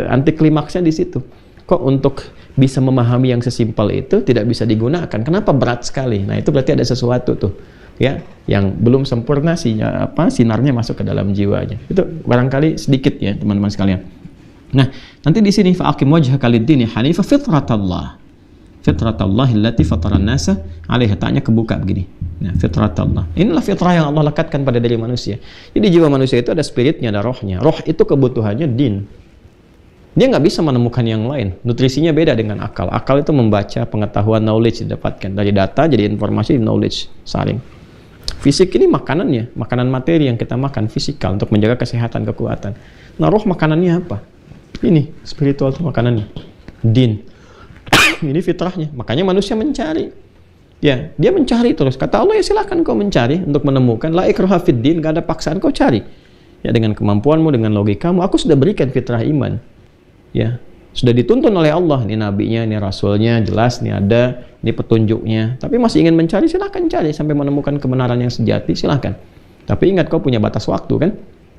anti klimaksnya di situ. Kok untuk bisa memahami yang sesimpel itu tidak bisa digunakan? Kenapa berat sekali? Nah, itu berarti ada sesuatu tuh, ya, yang belum sempurna sinarnya masuk ke dalam jiwanya. Itu barangkali sedikit ya, teman-teman sekalian. Nah, nanti di sini fa'aqim wajhaka lid-dini hanifa fitratallah. Fitratallah allati fataran nasa 'alaiha, tanya kebuka begini. Nah, fitratallah. Inilah fitrah yang Allah lekatkan pada diri manusia. Jadi jiwa manusia itu ada spiritnya, ada rohnya. Roh itu kebutuhannya din. Dia nggak bisa menemukan yang lain. Nutrisinya beda dengan akal. Akal itu membaca, pengetahuan, knowledge didapatkan dari data, jadi informasi, knowledge, saring. Fisik ini makanannya, makanan materi yang kita makan, fisikal untuk menjaga kesehatan, kekuatan. Nah, roh makanannya apa? Ini spiritual itu makanannya, din. Ini fitrahnya. Makanya manusia mencari. Ya, dia mencari terus. Kata Allah, ya silakan kau mencari untuk menemukan. La ikraha fid din, gak ada paksaan, kau cari. Ya, dengan kemampuanmu, dengan logikamu, aku sudah berikan fitrah iman. Ya, sudah dituntun oleh Allah. Ini nabinya, ini rasulnya, jelas, ini ada, ini petunjuknya. Tapi masih ingin mencari, silakan cari sampai menemukan kebenaran yang sejati, silakan. Tapi ingat, kau punya batas waktu kan?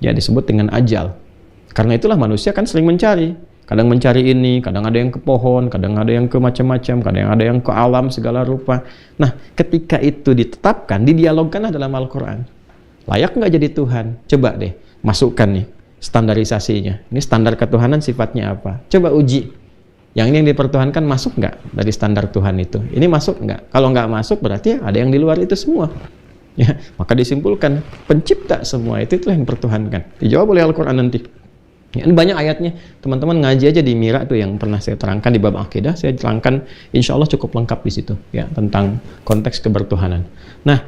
Ya, disebut dengan ajal. Karena itulah manusia kan sering mencari. Kadang mencari ini, kadang ada yang ke pohon, kadang ada yang ke macam-macam, kadang ada yang ke alam segala rupa. Nah, ketika itu ditetapkan, didialogkanlah dalam Al-Quran. Layak nggak jadi Tuhan? Coba deh, masukkan nih standarisasinya. Ini standar ketuhanan sifatnya apa? Coba uji. Yang ini yang dipertuhankan masuk nggak dari standar Tuhan itu? Ini masuk nggak? Kalau nggak masuk berarti ada yang di luar itu semua. Ya, maka disimpulkan pencipta semua itulah yang dipertuhankan. Dijawab oleh Al-Quran nanti. Ya, ini banyak ayatnya. Teman-teman ngaji aja di Mira tuh yang pernah saya terangkan di bab akidah. Saya terangkan, insya Allah cukup lengkap di situ ya tentang konteks kebertuhanan. Nah,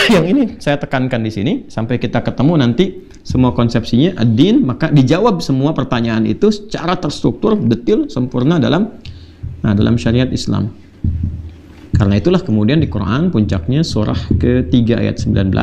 yang ini saya tekankan di sini sampai kita ketemu nanti semua konsepsinya ad-din, maka dijawab semua pertanyaan itu secara terstruktur, detail, sempurna dalam syariat Islam. Karena itulah kemudian di Quran puncaknya surah ke-3 ayat 19.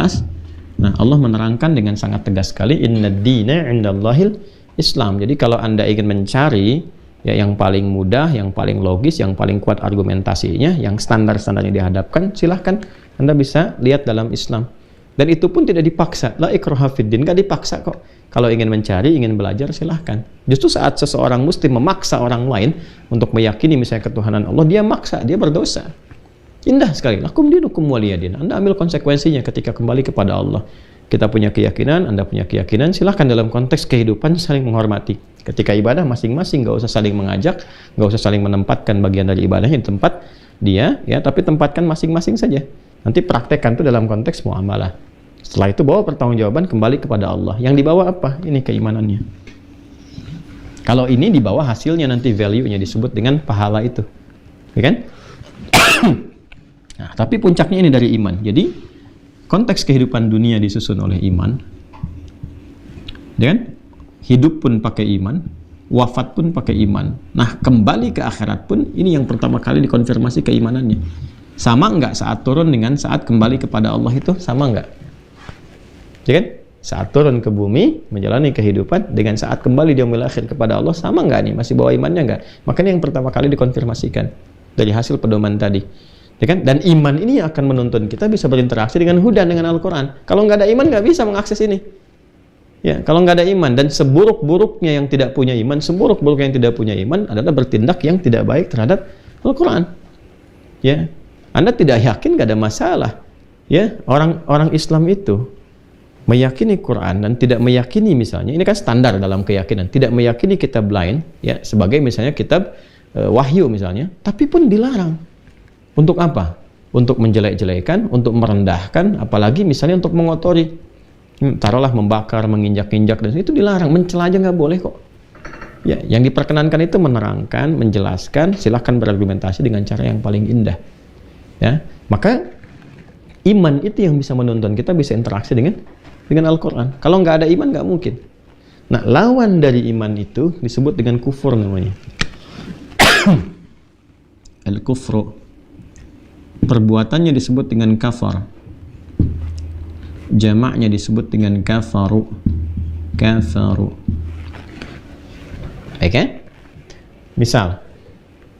Nah, Allah menerangkan dengan sangat tegas sekali, innad dina 'indallahil Islam. Jadi kalau Anda ingin mencari ya yang paling mudah, yang paling logis, yang paling kuat argumentasinya, yang standar-standarnya dihadapkan, silahkan Anda bisa lihat dalam Islam. Dan itu pun tidak dipaksa. La ikraha fiddin, enggak dipaksa kok. Kalau ingin mencari, ingin belajar, silahkan. Justru saat seseorang muslim memaksa orang lain untuk meyakini misalnya ketuhanan Allah, dia maksa, dia berdosa. Indah sekali. Lakum dinukum waliyadin. Anda ambil konsekuensinya ketika kembali kepada Allah. Kita punya keyakinan, Anda punya keyakinan, silahkan dalam konteks kehidupan saling menghormati. Ketika ibadah masing-masing, nggak usah saling mengajak, nggak usah saling menempatkan bagian dari ibadahnya di tempat dia, ya, tapi tempatkan masing-masing saja. Nanti praktekkan itu dalam konteks muamalah. Setelah itu bawa pertanggungjawaban kembali kepada Allah. Yang dibawa apa? Ini keimanannya. Kalau ini dibawa hasilnya nanti value-nya disebut dengan pahala itu, ya kan? Nah, tapi puncaknya ini dari iman. Jadi konteks kehidupan dunia disusun oleh iman, ya kan? Hidup pun pakai iman, wafat pun pakai iman. Nah, kembali ke akhirat pun ini yang pertama kali dikonfirmasi keimanannya. Sama enggak saat turun dengan saat kembali kepada Allah itu? Sama enggak? Ya kan? Saat turun ke bumi menjalani kehidupan dengan saat kembali di yaumil akhir kepada Allah, sama enggak nih? Masih bawa imannya enggak? Makanya yang pertama kali dikonfirmasikan dari hasil pedoman tadi. Ya kan? Dan iman ini akan menuntun kita bisa berinteraksi dengan hudan, dengan Al-Quran. Kalau nggak ada iman nggak bisa mengakses ini. Ya, kalau nggak ada iman, dan seburuk-buruknya yang tidak punya iman, seburuk-buruknya yang tidak punya iman adalah bertindak yang tidak baik terhadap Al-Quran. Ya, Anda tidak yakin nggak ada masalah. Ya, orang Islam itu meyakini Quran dan tidak meyakini misalnya, ini kan standar dalam keyakinan, tidak meyakini kitab lain, ya sebagai misalnya kitab wahyu misalnya, tapi pun dilarang. Untuk apa? Untuk menjelek-jelekan, untuk merendahkan, apalagi misalnya untuk mengotori. Taruhlah membakar, menginjak-injak, dan itu dilarang. Mencela aja nggak boleh kok. Ya, yang diperkenankan itu menerangkan, menjelaskan, silahkan berargumentasi dengan cara yang paling indah. Ya, maka iman itu yang bisa menuntun kita bisa interaksi dengan Al-Quran. Kalau nggak ada iman nggak mungkin. Nah, lawan dari iman itu disebut dengan kufur namanya. Al-kufru. Perbuatannya disebut dengan kafar. Jamaknya disebut dengan kafaru. Kafaru. Oke? Misal,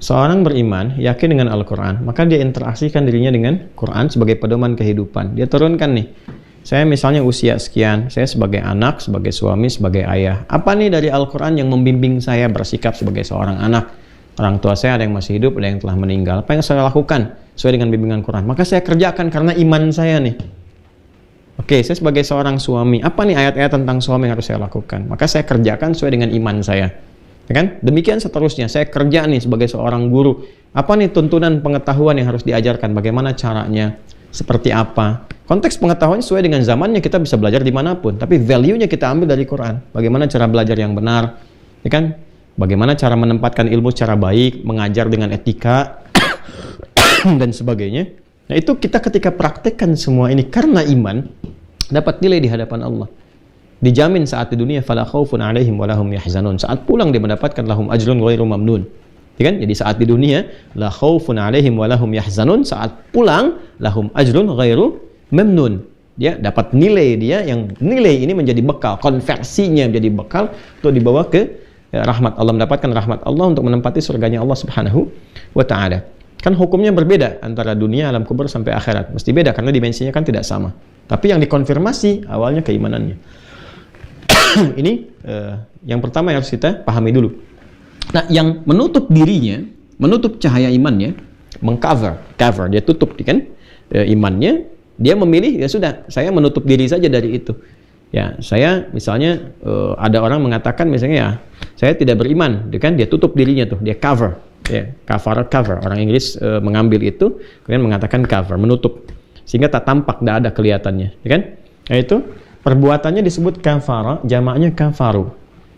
seorang beriman, yakin dengan Al-Quran, maka dia interaksikan dirinya dengan Quran sebagai pedoman kehidupan. Dia turunkan nih, saya misalnya usia sekian, saya sebagai anak, sebagai suami, sebagai ayah. Apa nih dari Al-Quran yang membimbing saya bersikap sebagai seorang anak? Orang tua saya ada yang masih hidup, ada yang telah meninggal. Apa yang saya lakukan sesuai dengan bimbingan Quran? Maka saya kerjakan karena iman saya nih. Oke, saya sebagai seorang suami, apa nih ayat-ayat tentang suami yang harus saya lakukan? Maka saya kerjakan sesuai dengan iman saya. Ya kan? Demikian seterusnya. Saya kerja nih sebagai seorang guru. Apa nih tuntunan pengetahuan yang harus diajarkan? Bagaimana caranya? Seperti apa? Konteks pengetahuan sesuai dengan zamannya, kita bisa belajar dimanapun. Tapi value-nya kita ambil dari Quran. Bagaimana cara belajar yang benar? Ya kan? Bagaimana cara menempatkan ilmu secara baik, mengajar dengan etika, dan sebagainya. Nah, itu kita ketika praktekkan semua ini karena iman, dapat nilai di hadapan Allah. Dijamin saat di dunia, fala khaufun 'alaihim wa lahum yahzanun. Saat pulang dia mendapatkan lahum ajrun ghairu mamnun. Ya kan? Jadi saat di dunia, la khaufun 'alaihim wa lahum yahzanun. Saat pulang, lahum ajrun ghairu mamnun. Dia dapat nilai, dia yang nilai ini menjadi bekal, konversinya menjadi bekal untuk dibawa ke rahmat Allah, mendapatkan rahmat Allah untuk menempati surganya Allah Subhanahu wa ta'ala. Kan hukumnya berbeda antara dunia, alam kubur sampai akhirat. Mesti beda karena dimensinya kan tidak sama. Tapi yang dikonfirmasi awalnya keimanannya. Ini yang pertama yang harus kita pahami dulu. Nah, yang menutup dirinya, menutup cahaya imannya, cover, dia tutup kan imannya, dia memilih ya sudah, saya menutup diri saja dari itu. Ya, saya misalnya ada orang mengatakan misalnya ya, saya tidak beriman, kan dia tutup dirinya tuh, dia cover, ya, cover. Orang Inggris mengambil itu, kemudian mengatakan cover, menutup, sehingga tak tampak, tidak ada kelihatannya, ya kan? Nah itu perbuatannya disebut kafara, jamaknya kafaru.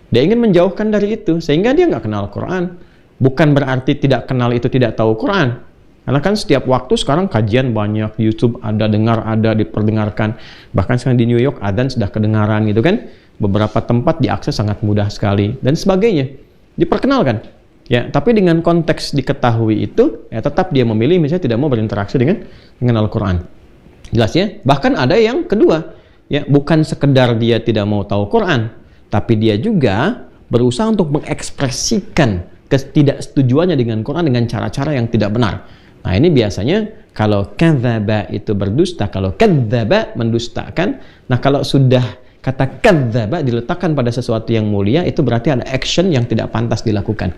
Dia ingin menjauhkan dari itu, sehingga dia nggak kenal Quran. Bukan berarti tidak kenal itu tidak tahu Quran. Karena kan setiap waktu sekarang kajian banyak, YouTube ada, dengar ada, diperdengarkan. Bahkan sekarang di New York adzan sudah kedengaran gitu kan. Beberapa tempat diakses sangat mudah sekali dan sebagainya. Diperkenalkan. Ya, tapi dengan konteks diketahui itu, ya tetap dia memilih misalnya tidak mau berinteraksi dengan Al-Quran. Jelas ya? Bahkan ada yang kedua, ya bukan sekedar dia tidak mau tahu Quran, tapi dia juga berusaha untuk mengekspresikan ketidaksetujuannya dengan Quran dengan cara-cara yang tidak benar. Nah ini biasanya kalau kadzdzaba itu berdusta, kalau kadzdzaba mendustakan. Nah kalau sudah kata kadzdzaba diletakkan pada sesuatu yang mulia, itu berarti ada action yang tidak pantas dilakukan.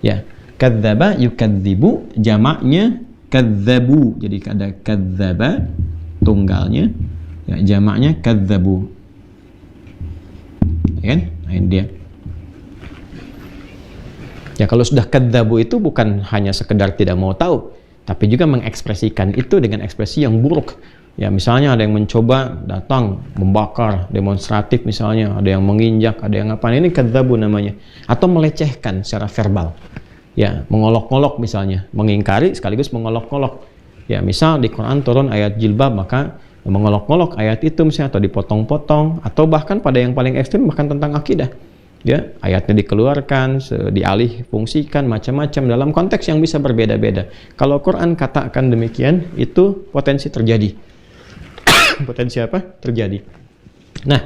Ya, kadzdzaba yukadzibu, jamaknya kadzabu. Jadi ada kadzdzaba tunggalnya, ya jamaknya kadzabu. Ya kan? Nah ini dia. Ya kalau sudah kadzabu itu bukan hanya sekedar tidak mau tahu, tapi juga mengekspresikan itu dengan ekspresi yang buruk. Ya misalnya ada yang mencoba datang membakar demonstratif misalnya, ada yang menginjak, ada yang apa, ini kadzabu namanya. Atau melecehkan secara verbal. Ya, mengolok-olok misalnya, mengingkari sekaligus mengolok-olok. Ya misal di Quran turun ayat jilbab, maka mengolok-olok ayat itu misalnya, atau dipotong-potong, atau bahkan pada yang paling ekstrim bahkan tentang akidah. Ya, ayatnya dikeluarkan, dialih fungsikan, macam-macam dalam konteks yang bisa berbeda-beda. Kalau Quran katakan demikian, itu potensi terjadi. Potensi apa? Terjadi. Nah,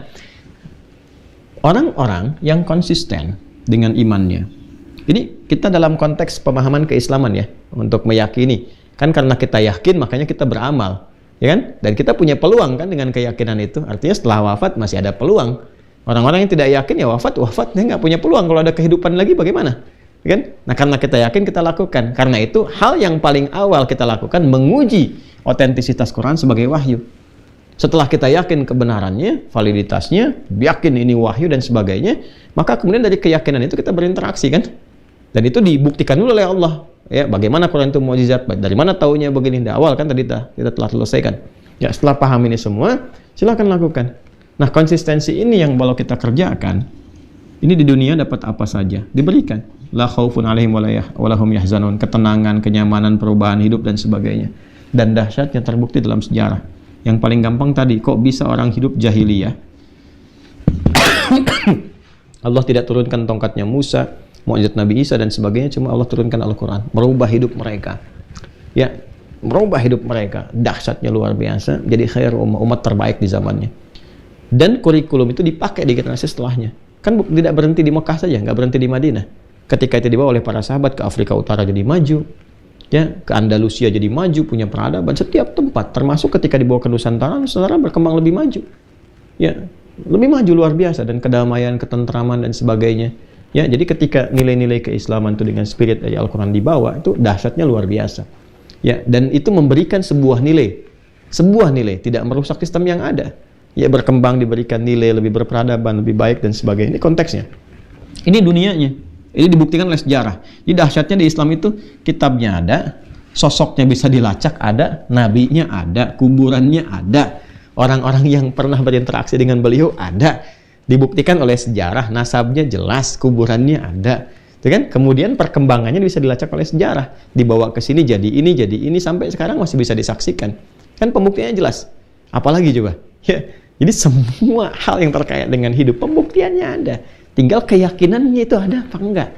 orang-orang yang konsisten dengan imannya. Ini kita dalam konteks pemahaman keislaman ya, untuk meyakini. Kan karena kita yakin, makanya kita beramal. Ya kan? Dan kita punya peluang kan dengan keyakinan itu. Artinya setelah wafat masih ada peluang. Orang-orang yang tidak yakin ya wafat, dia nggak punya peluang. Kalau ada kehidupan lagi bagaimana? Kan? Nah karena kita yakin kita lakukan. Karena itu hal yang paling awal kita lakukan menguji otentisitas Quran sebagai wahyu. Setelah kita yakin kebenarannya, validitasnya, yakin ini wahyu dan sebagainya, maka kemudian dari keyakinan itu kita berinteraksi kan? Dan itu dibuktikan dulu oleh Allah. Ya, bagaimana Quran itu mukjizat? Dari mana taunya begini? Di awal kan tadi kita telah selesaikan. Ya setelah paham ini semua, silakan lakukan. Nah, konsistensi ini yang kalau kita kerjakan, ini di dunia dapat apa saja, diberikan. La khaufun 'alaihim wa lahum yahzanun, ketenangan, kenyamanan, perubahan hidup dan sebagainya. Dan dahsyatnya terbukti dalam sejarah. Yang paling gampang tadi, kok bisa orang hidup jahiliyah? Allah tidak turunkan tongkatnya Musa, mukjizat Nabi Isa dan sebagainya, cuma Allah turunkan Al-Quran, merubah hidup mereka. Ya, merubah hidup mereka. Dahsyatnya luar biasa, jadi khair umat terbaik di zamannya. Dan kurikulum itu dipakai di generasi setelahnya. Kan tidak berhenti di Mekah saja, nggak berhenti di Madinah. Ketika itu dibawa oleh para sahabat ke Afrika Utara jadi maju, ya ke Andalusia jadi maju, punya peradaban setiap tempat. Termasuk ketika dibawa ke Nusantara, Nusantara berkembang lebih maju. Ya, lebih maju luar biasa, dan kedamaian, ketentraman dan sebagainya. Ya, jadi ketika nilai-nilai keislaman itu dengan spirit dari Al-Quran dibawa, itu dahsyatnya luar biasa. Ya, dan itu memberikan sebuah nilai, tidak merusak sistem yang ada. Ya, berkembang, diberikan nilai, lebih berperadaban, lebih baik dan sebagainya. Ini konteksnya. Ini dunianya. Ini dibuktikan oleh sejarah. Jadi dahsyatnya di Islam itu kitabnya ada, sosoknya bisa dilacak ada, nabinya ada, kuburannya ada, orang-orang yang pernah berinteraksi dengan beliau ada. Dibuktikan oleh sejarah, nasabnya jelas, kuburannya ada. Itu kan? Kemudian perkembangannya bisa dilacak oleh sejarah. Dibawa ke sini jadi ini sampai sekarang masih bisa disaksikan. Kan pembuktiannya jelas. Apalagi coba? Ya. Jadi semua hal yang terkait dengan hidup pembuktiannya ada. Tinggal keyakinannya itu ada apa enggak.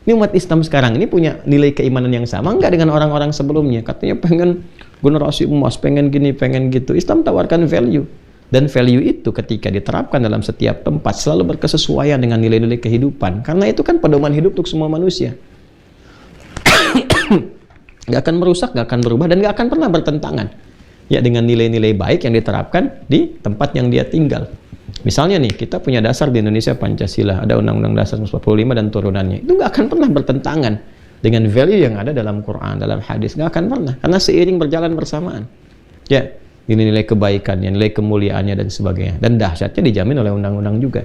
Ini umat Islam sekarang ini punya nilai keimanan yang sama enggak dengan orang-orang sebelumnya. Katanya pengen generasi emas, pengen gini, pengen gitu. Islam tawarkan value. Dan value itu ketika diterapkan dalam setiap tempat selalu berkesesuaian dengan nilai-nilai kehidupan. Karena itu kan pedoman hidup untuk semua manusia. Nggak akan merusak, nggak akan berubah, dan nggak akan pernah bertentangan ya dengan nilai-nilai baik yang diterapkan di tempat yang dia tinggal. Misalnya nih, kita punya dasar di Indonesia Pancasila, ada Undang-Undang Dasar 45 dan turunannya. Itu nggak akan pernah bertentangan dengan value yang ada dalam Quran, dalam hadis. Nggak akan pernah, karena seiring berjalan bersamaan. Ya, nilai-nilai kebaikannya, nilai kemuliaannya dan sebagainya. Dan dahsyatnya dijamin oleh undang-undang juga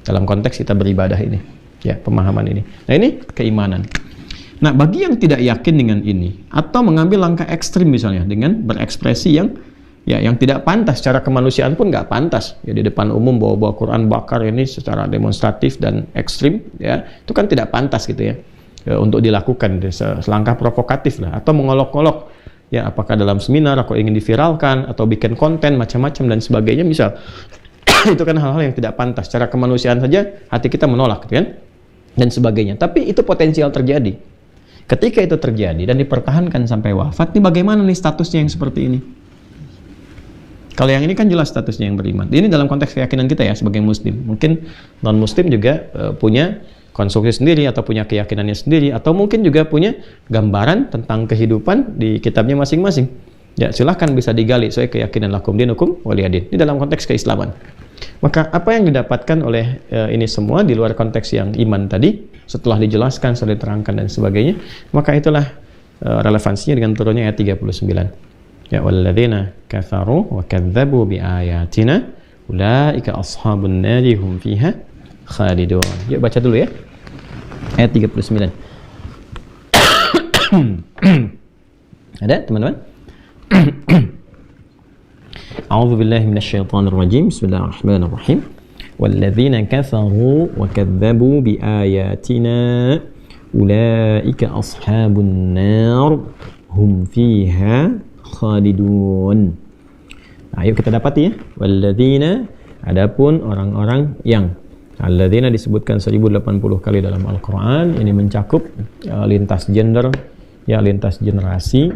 dalam konteks kita beribadah ini, ya, pemahaman ini. Nah, ini keimanan. Nah, bagi yang tidak yakin dengan ini atau mengambil langkah ekstrim misalnya dengan berekspresi yang tidak pantas, secara kemanusiaan pun nggak pantas, ya, di depan umum bawa-bawa Quran bakar ini secara demonstratif dan ekstrim, ya, itu kan tidak pantas gitu ya, untuk dilakukan, selangkah provokatif lah, atau mengolok-olok, ya, apakah dalam seminar atau ingin diviralkan atau bikin konten macam-macam dan sebagainya misal. Itu kan hal-hal yang tidak pantas, secara kemanusiaan saja hati kita menolak gitu kan, dan sebagainya. Tapi itu potensial terjadi. Ketika itu terjadi dan dipertahankan sampai wafat, ini bagaimana nih statusnya yang seperti ini? Kalau yang ini kan jelas statusnya yang beriman. Ini dalam konteks keyakinan kita ya sebagai muslim. Mungkin non-muslim juga punya konstruksi sendiri atau punya keyakinannya sendiri, atau mungkin juga punya gambaran tentang kehidupan di kitabnya masing-masing. Ya, silahkan bisa digali sesuai keyakinan lakum dinukum waliyadin. Ini dalam konteks keislaman. Maka apa yang didapatkan oleh ini semua di luar konteks yang iman tadi, setelah dijelaskan, setelah diterangkan dan sebagainya, maka itulah relevansinya dengan turunnya ayat 39. Ya, walladzina kafaru wa kadzdzabu biayatina ulaika ashabun nari hum fiha khalidun. Yuk baca dulu ya. Ayat 39. Ada teman-teman? A'udzu billahi minasyaitonir rajim. Bismillahirrahmanirrahim. Walladzina kafaru wa kadzdzabu biayatina ulaika ashabun nar hum fiha khalidun. Nah, yuk kita dapati ya. Walladzina, adapun orang-orang yang, alladzina disebutkan 1080 kali dalam Al-Quran. Ini mencakup lintas gender, ya, lintas generasi,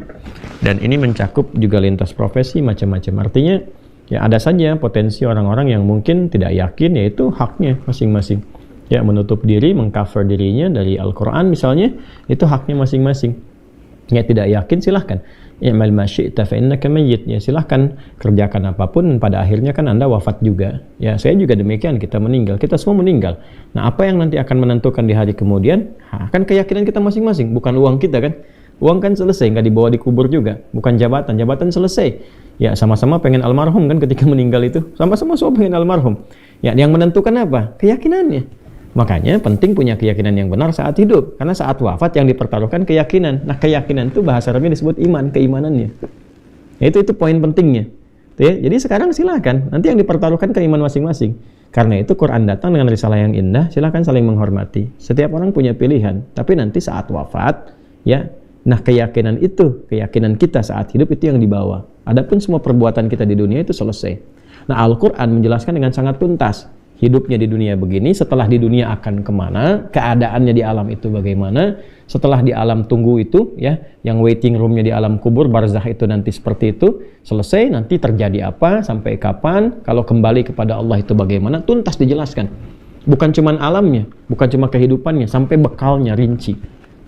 dan ini mencakup juga lintas profesi macam-macam. Artinya ya ada saja potensi orang-orang yang mungkin tidak yakin, yaitu haknya masing-masing, ya, menutup diri, mengcover dirinya dari Al-Quran misalnya, itu haknya masing-masing. Ya, tidak yakin silahkan, i'mal ma syi'ta fa innaka mayyit, ya, silahkan kerjakan apapun, pada akhirnya kan Anda wafat juga. Ya, saya juga demikian, kita meninggal, kita semua meninggal. Nah, apa yang nanti akan menentukan di hari kemudian, kan keyakinan kita masing-masing, bukan uang kita kan. Uang kan selesai, nggak dibawa dikubur juga, bukan jabatan, jabatan selesai. Ya, sama-sama pengen almarhum kan ketika meninggal itu, sama-sama semua pengen almarhum. Ya, yang menentukan apa? Keyakinannya. Makanya penting punya keyakinan yang benar saat hidup, karena saat wafat yang dipertaruhkan keyakinan. Nah, keyakinan itu bahasa Arabnya disebut iman, keimanannya. Ya, itu poin pentingnya. Ya, jadi sekarang silakan, nanti yang dipertaruhkan keiman masing-masing. Karena itu Quran datang dengan risalah yang indah, silakan saling menghormati. Setiap orang punya pilihan, tapi nanti saat wafat, ya, nah keyakinan itu, keyakinan kita saat hidup itu yang dibawa. Adapun semua perbuatan kita di dunia itu selesai. Nah, Al-Quran menjelaskan dengan sangat tuntas. Hidupnya di dunia begini, setelah di dunia akan kemana, keadaannya di alam itu bagaimana, setelah di alam tunggu itu, ya, yang waiting roomnya di alam kubur, barzakh itu nanti seperti itu, selesai, nanti terjadi apa, sampai kapan, kalau kembali kepada Allah itu bagaimana, tuntas dijelaskan. Bukan cuma alamnya, bukan cuma kehidupannya, sampai bekalnya rinci.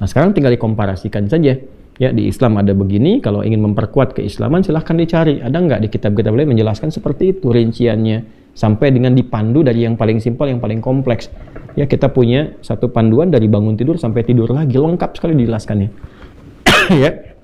Nah, sekarang tinggal dikomparasikan saja. Ya, di Islam ada begini, kalau ingin memperkuat keislaman silahkan dicari. Ada nggak di kitab-kitab lain menjelaskan seperti itu rinciannya, sampai dengan dipandu dari yang paling simpel yang paling kompleks. Ya, kita punya satu panduan dari bangun tidur sampai tidur lagi, lengkap sekali dijelaskannya. Ya.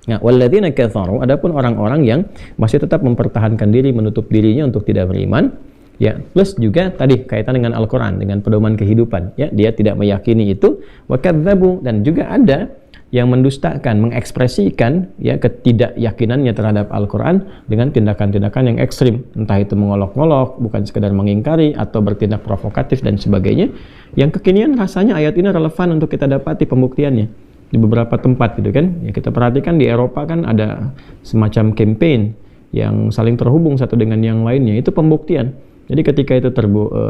Nah, walladzina kafaru, adapun orang-orang yang masih tetap mempertahankan diri, menutup dirinya untuk tidak beriman, ya, plus juga tadi kaitan dengan Al-Quran, dengan pedoman kehidupan, ya, dia tidak meyakini itu, wa kadzdzabu, dan juga ada yang mendustakan, mengekspresikan, ya, ketidakyakinannya terhadap Al-Quran dengan tindakan-tindakan yang ekstrim, entah itu mengolok-ngolok, bukan sekedar mengingkari, atau bertindak provokatif dan sebagainya. Yang kekinian rasanya ayat ini relevan untuk kita dapati pembuktiannya di beberapa tempat gitu kan. Ya, kita perhatikan di Eropa kan ada semacam campaign yang saling terhubung satu dengan yang lainnya, itu pembuktian. Jadi ketika itu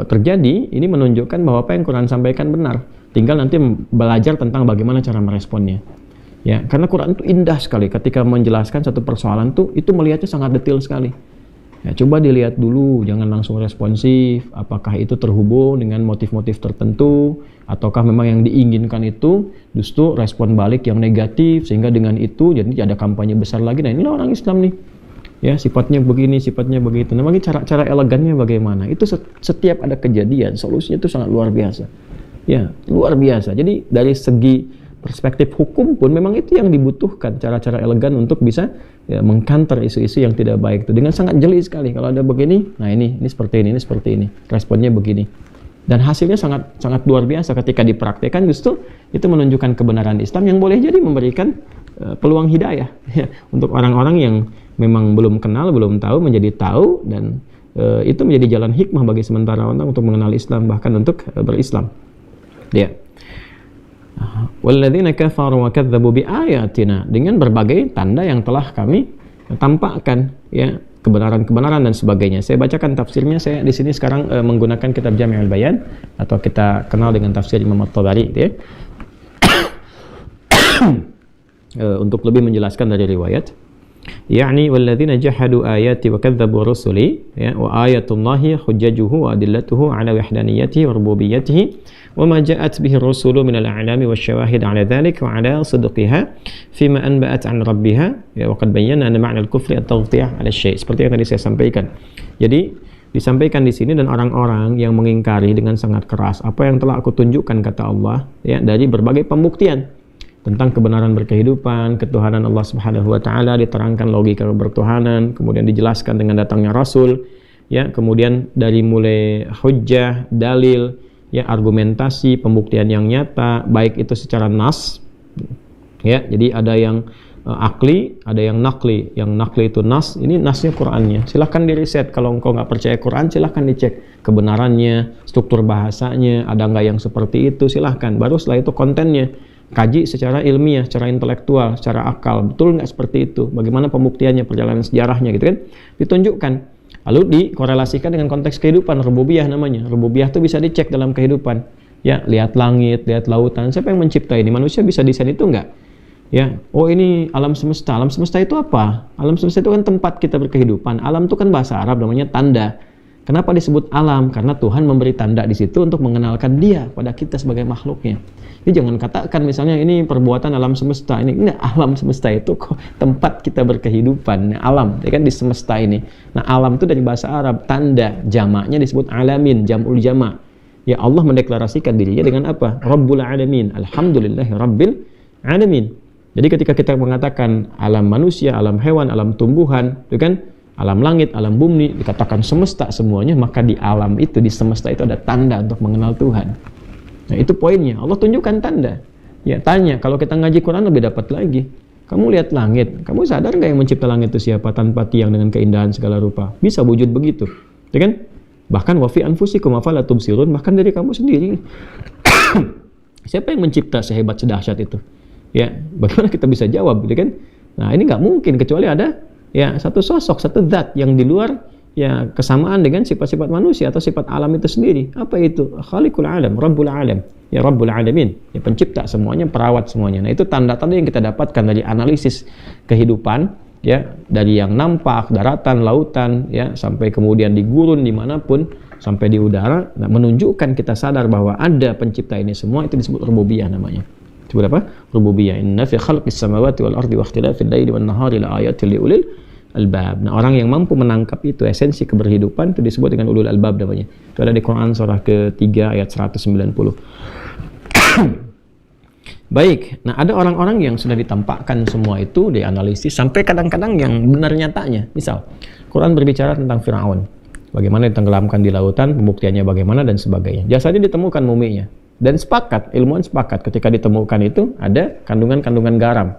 terjadi, ini menunjukkan bahwa apa yang Quran sampaikan benar. Tinggal nanti belajar tentang bagaimana cara meresponnya. Ya, karena Quran itu indah sekali ketika menjelaskan satu persoalan tuh, itu melihatnya sangat detail sekali. Ya, coba dilihat dulu, jangan langsung responsif. Apakah itu terhubung dengan motif-motif tertentu, ataukah memang yang diinginkan itu justru respon balik yang negatif, sehingga dengan itu jadi ada kampanye besar lagi. Nah, inilah orang Islam nih. Ya, sifatnya begini, sifatnya begitu. Nah, bagi cara elegannya bagaimana? Itu setiap ada kejadian, solusinya itu sangat luar biasa. Ya, luar biasa. Jadi dari segi perspektif hukum pun memang itu yang dibutuhkan, cara-cara elegan untuk bisa ya, mengcounter isu-isu yang tidak baik itu dengan sangat jeli sekali. Kalau ada begini, nah ini seperti ini seperti ini, responnya begini, dan hasilnya sangat sangat luar biasa ketika dipraktekkan. Justru itu menunjukkan kebenaran Islam yang boleh jadi memberikan peluang hidayah ya, untuk orang-orang yang memang belum kenal, belum tahu, menjadi tahu, dan itu menjadi jalan hikmah bagi sementara orang untuk mengenal Islam, bahkan untuk berislam. Ya. Walladzina kafaru wa kadzdzabu biayatina, dengan berbagai tanda yang telah kami tampakkan ya, kebenaran-kebenaran dan sebagainya. Saya bacakan tafsirnya. Saya di sini sekarang menggunakan kitab Jami'ul Bayan, atau kita kenal dengan tafsir Imam At-Tabari ya. Untuk lebih menjelaskan dari riwayat, yakni walladzina jahadu ayati wa kadzdzabu rusuli ya, wa ayatullahi hujjajuhu wa adillatuhu ala wahdaniyatihi wa rububiyyatihi wa ma ja'at bihi ar-rusulu min al-a'lami wasyawahid ala dhalik wa ala sidqiha fima anba'at an rabbiha ya, wa qad bayyana anna ma'na al-kufri at-taghtiyah ala syai'. Seperti yang tadi saya sampaikan. Jadi disampaikan di sini, dan orang-orang yang mengingkari dengan sangat keras apa yang telah aku tunjukkan, kata Allah ya, dari berbagai pembuktian tentang kebenaran berkehidupan, ketuhanan Allah Subhanahu wa taala, diterangkan logika bertuhanan, kemudian dijelaskan dengan datangnya rasul ya, kemudian dari mulai hujjah, dalil ya, argumentasi, pembuktian yang nyata, baik itu secara nas ya, jadi ada yang akli, ada yang nakli. Yang nakli itu nas, ini nasnya Qur'annya. Silahkan diriset, kalau engkau nggak percaya Quran silahkan dicek kebenarannya, struktur bahasanya, ada nggak yang seperti itu, silahkan. Baru setelah itu kontennya kaji secara ilmiah, secara intelektual, secara akal, betul nggak seperti itu, bagaimana pembuktiannya, perjalanan sejarahnya gitu kan, ditunjukkan, lalu dikorelasikan dengan konteks kehidupan. Rububiyah namanya. Rububiyah itu bisa dicek dalam kehidupan ya, lihat langit, lihat lautan, siapa yang mencipta ini, manusia bisa desain itu nggak ya, oh ini alam semesta. Alam semesta itu apa? Alam semesta itu kan tempat kita berkehidupan. Alam itu kan bahasa Arab namanya tanda. Kenapa disebut alam? Karena Tuhan memberi tanda di situ untuk mengenalkan Dia pada kita sebagai makhluknya. Jadi jangan katakan misalnya ini perbuatan alam semesta. Ini alam semesta itu kok tempat kita berkehidupan. Nah, alam, ya kan, di semesta ini. Nah, alam itu dari bahasa Arab, tanda, jamaknya disebut alamin, jam'ul jama'. Ya, Allah mendeklarasikan dirinya dengan apa? Rabbul alamin. Alhamdulillahi rabbil alamin. Jadi ketika kita mengatakan alam manusia, alam hewan, alam tumbuhan, itu kan, alam langit, alam bumi, dikatakan semesta semuanya, maka di alam itu, di semesta itu ada tanda untuk mengenal Tuhan. Nah, itu poinnya. Allah tunjukkan tanda. Ya, tanya, kalau kita ngaji Quran lebih dapat lagi. Kamu lihat langit, kamu sadar nggak yang mencipta langit itu siapa? Tanpa tiang, dengan keindahan segala rupa. Bisa wujud begitu. Ya kan? Bahkan wa fi anfusikum afala tubsirun, bahkan dari kamu sendiri. Siapa yang mencipta sehebat sedahsyat itu? Ya, bagaimana kita bisa jawab, gitu kan? Nah, ini nggak mungkin kecuali ada ya satu sosok, satu zat yang di luar ya kesamaan dengan sifat-sifat manusia atau sifat alam itu sendiri. Apa itu? Khaliqul alam, Rabbul alam, ya Rabbul alamin, ya pencipta semuanya, perawat semuanya. Nah, itu tanda-tanda yang kita dapatkan dari analisis kehidupan ya, dari yang nampak, daratan, lautan ya, sampai kemudian di gurun dimanapun, sampai di udara. Nah, menunjukkan kita sadar bahwa ada pencipta ini semua. Itu disebut rububiyah namanya. Disebut apa? Rububiyah. Inna fi khalqis samawati wal ardi wa ikhtilafil laili wan nahari la ayatil liulil albab. Nah, orang yang mampu menangkap itu esensi keberhidupan itu disebut dengan ulul albab namanya. Itu ada di Quran surah ke-3 ayat 190. Baik. Nah, ada orang-orang yang sudah ditampakkan semua itu, dianalisis sampai kadang-kadang yang benar nyatanya. Misal, Quran berbicara tentang Firaun. Bagaimana ditenggelamkan di lautan, pembuktiannya bagaimana dan sebagainya. Jasadnya ditemukan muminya. Dan sepakat, ilmuwan sepakat ketika ditemukan itu ada kandungan-kandungan garam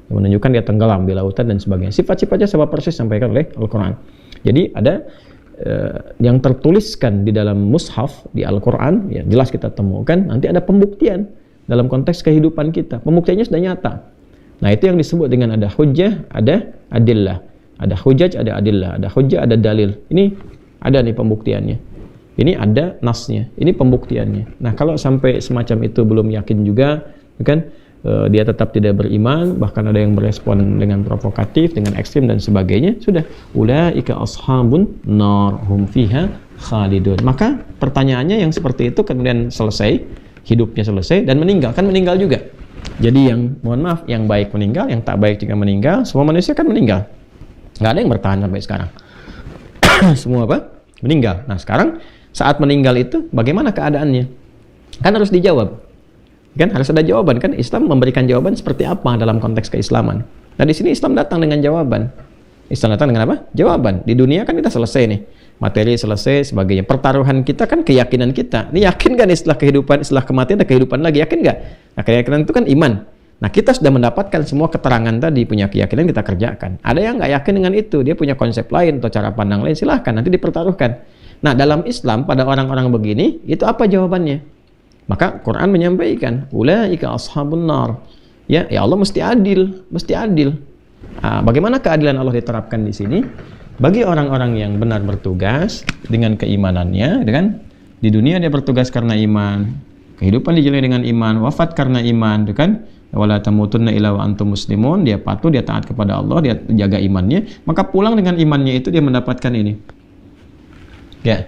yang menunjukkan dia tenggelam di lautan dan sebagainya. Sifat-sifatnya sama persis disampaikan oleh Al-Quran. Jadi ada yang tertuliskan di dalam mushaf di Al-Quran, ya jelas kita temukan. Nanti ada pembuktian dalam konteks kehidupan kita. Pembuktiannya sudah nyata. Nah, itu yang disebut dengan ada hujjah, ada adillah. Ada hujjah, ada adillah. Ada hujjah, ada dalil. Ini ada nih pembuktiannya. Ini ada nasnya, ini pembuktiannya. Nah, kalau sampai semacam itu belum yakin juga, kan dia tetap tidak beriman, bahkan ada yang berespon dengan provokatif, dengan ekstrim dan sebagainya, sudah ulaika ashabun nar hum fiha khalidun. Maka pertanyaannya yang seperti itu kemudian selesai, hidupnya selesai dan meninggal, kan meninggal juga. Jadi yang mohon maaf, yang baik meninggal, yang tak baik juga meninggal, semua manusia kan meninggal. Nggak ada yang bertahan sampai sekarang. Semua apa? Meninggal. Nah, sekarang saat meninggal itu bagaimana keadaannya? Kan harus dijawab. Kan harus ada jawaban kan? Islam memberikan jawaban seperti apa dalam konteks keislaman. Nah, di sini Islam datang dengan jawaban. Islam datang dengan apa? Jawaban. Di dunia kan kita selesai nih. Materi selesai, sebagainya. Pertaruhan kita kan keyakinan kita. Ini yakin kan setelah kehidupan, setelah kematian ada kehidupan lagi? Yakin nggak? Nah, keyakinan itu kan iman. Nah, kita sudah mendapatkan semua keterangan tadi, punya keyakinan, kita kerjakan. Ada yang nggak yakin dengan itu, dia punya konsep lain atau cara pandang lain, silahkan, nanti dipertaruhkan. Nah, dalam Islam, pada orang-orang begini, itu apa jawabannya? Maka Quran menyampaikan, ulaika ashabun nar. Ya Allah mesti adil, mesti adil. Bagaimana keadilan Allah diterapkan di sini? Bagi orang-orang yang benar bertugas dengan keimanannya, kan? Di dunia dia bertugas karena iman, kehidupan dijalani dengan iman, wafat karena iman, kan? Wala tamutunna illa wa antum muslimun, dia patuh, dia taat kepada Allah, dia jaga imannya, maka pulang dengan imannya itu dia mendapatkan ini. Ya,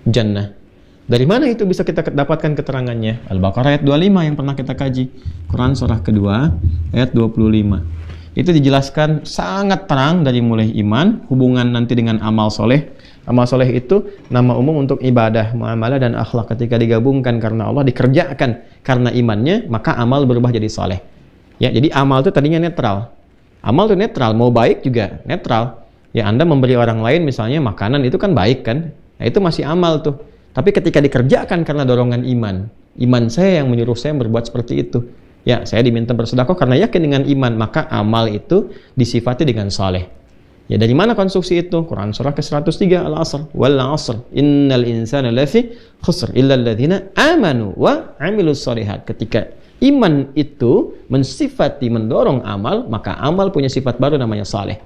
jannah. Dari mana itu bisa kita dapatkan keterangannya? Al-Baqarah ayat 25 yang pernah kita kaji. Quran surah kedua ayat 25. Itu dijelaskan sangat terang dari mulai iman, hubungan nanti dengan amal soleh. Amal soleh itu nama umum untuk ibadah, muamalah, dan akhlak. Ketika digabungkan karena Allah, dikerjakan karena imannya, maka amal berubah jadi soleh. Ya, jadi amal itu tadinya netral. Amal itu netral, mau baik juga netral. Ya, Anda memberi orang lain misalnya makanan, itu kan baik kan? Nah, itu masih amal tuh. Tapi ketika dikerjakan karena dorongan iman, iman saya yang menyuruh saya berbuat seperti itu. Ya, saya diminta bersedekah karena yakin dengan iman, maka amal itu disifati dengan saleh. Ya, dari mana konstruksi itu? Quran surah ke-103 Al-Asr, wal 'asr, innal insana lafi khusr illa alladziina amanu wa 'amilus shalihat. Ketika iman itu mensifati mendorong amal, maka amal punya sifat baru namanya saleh.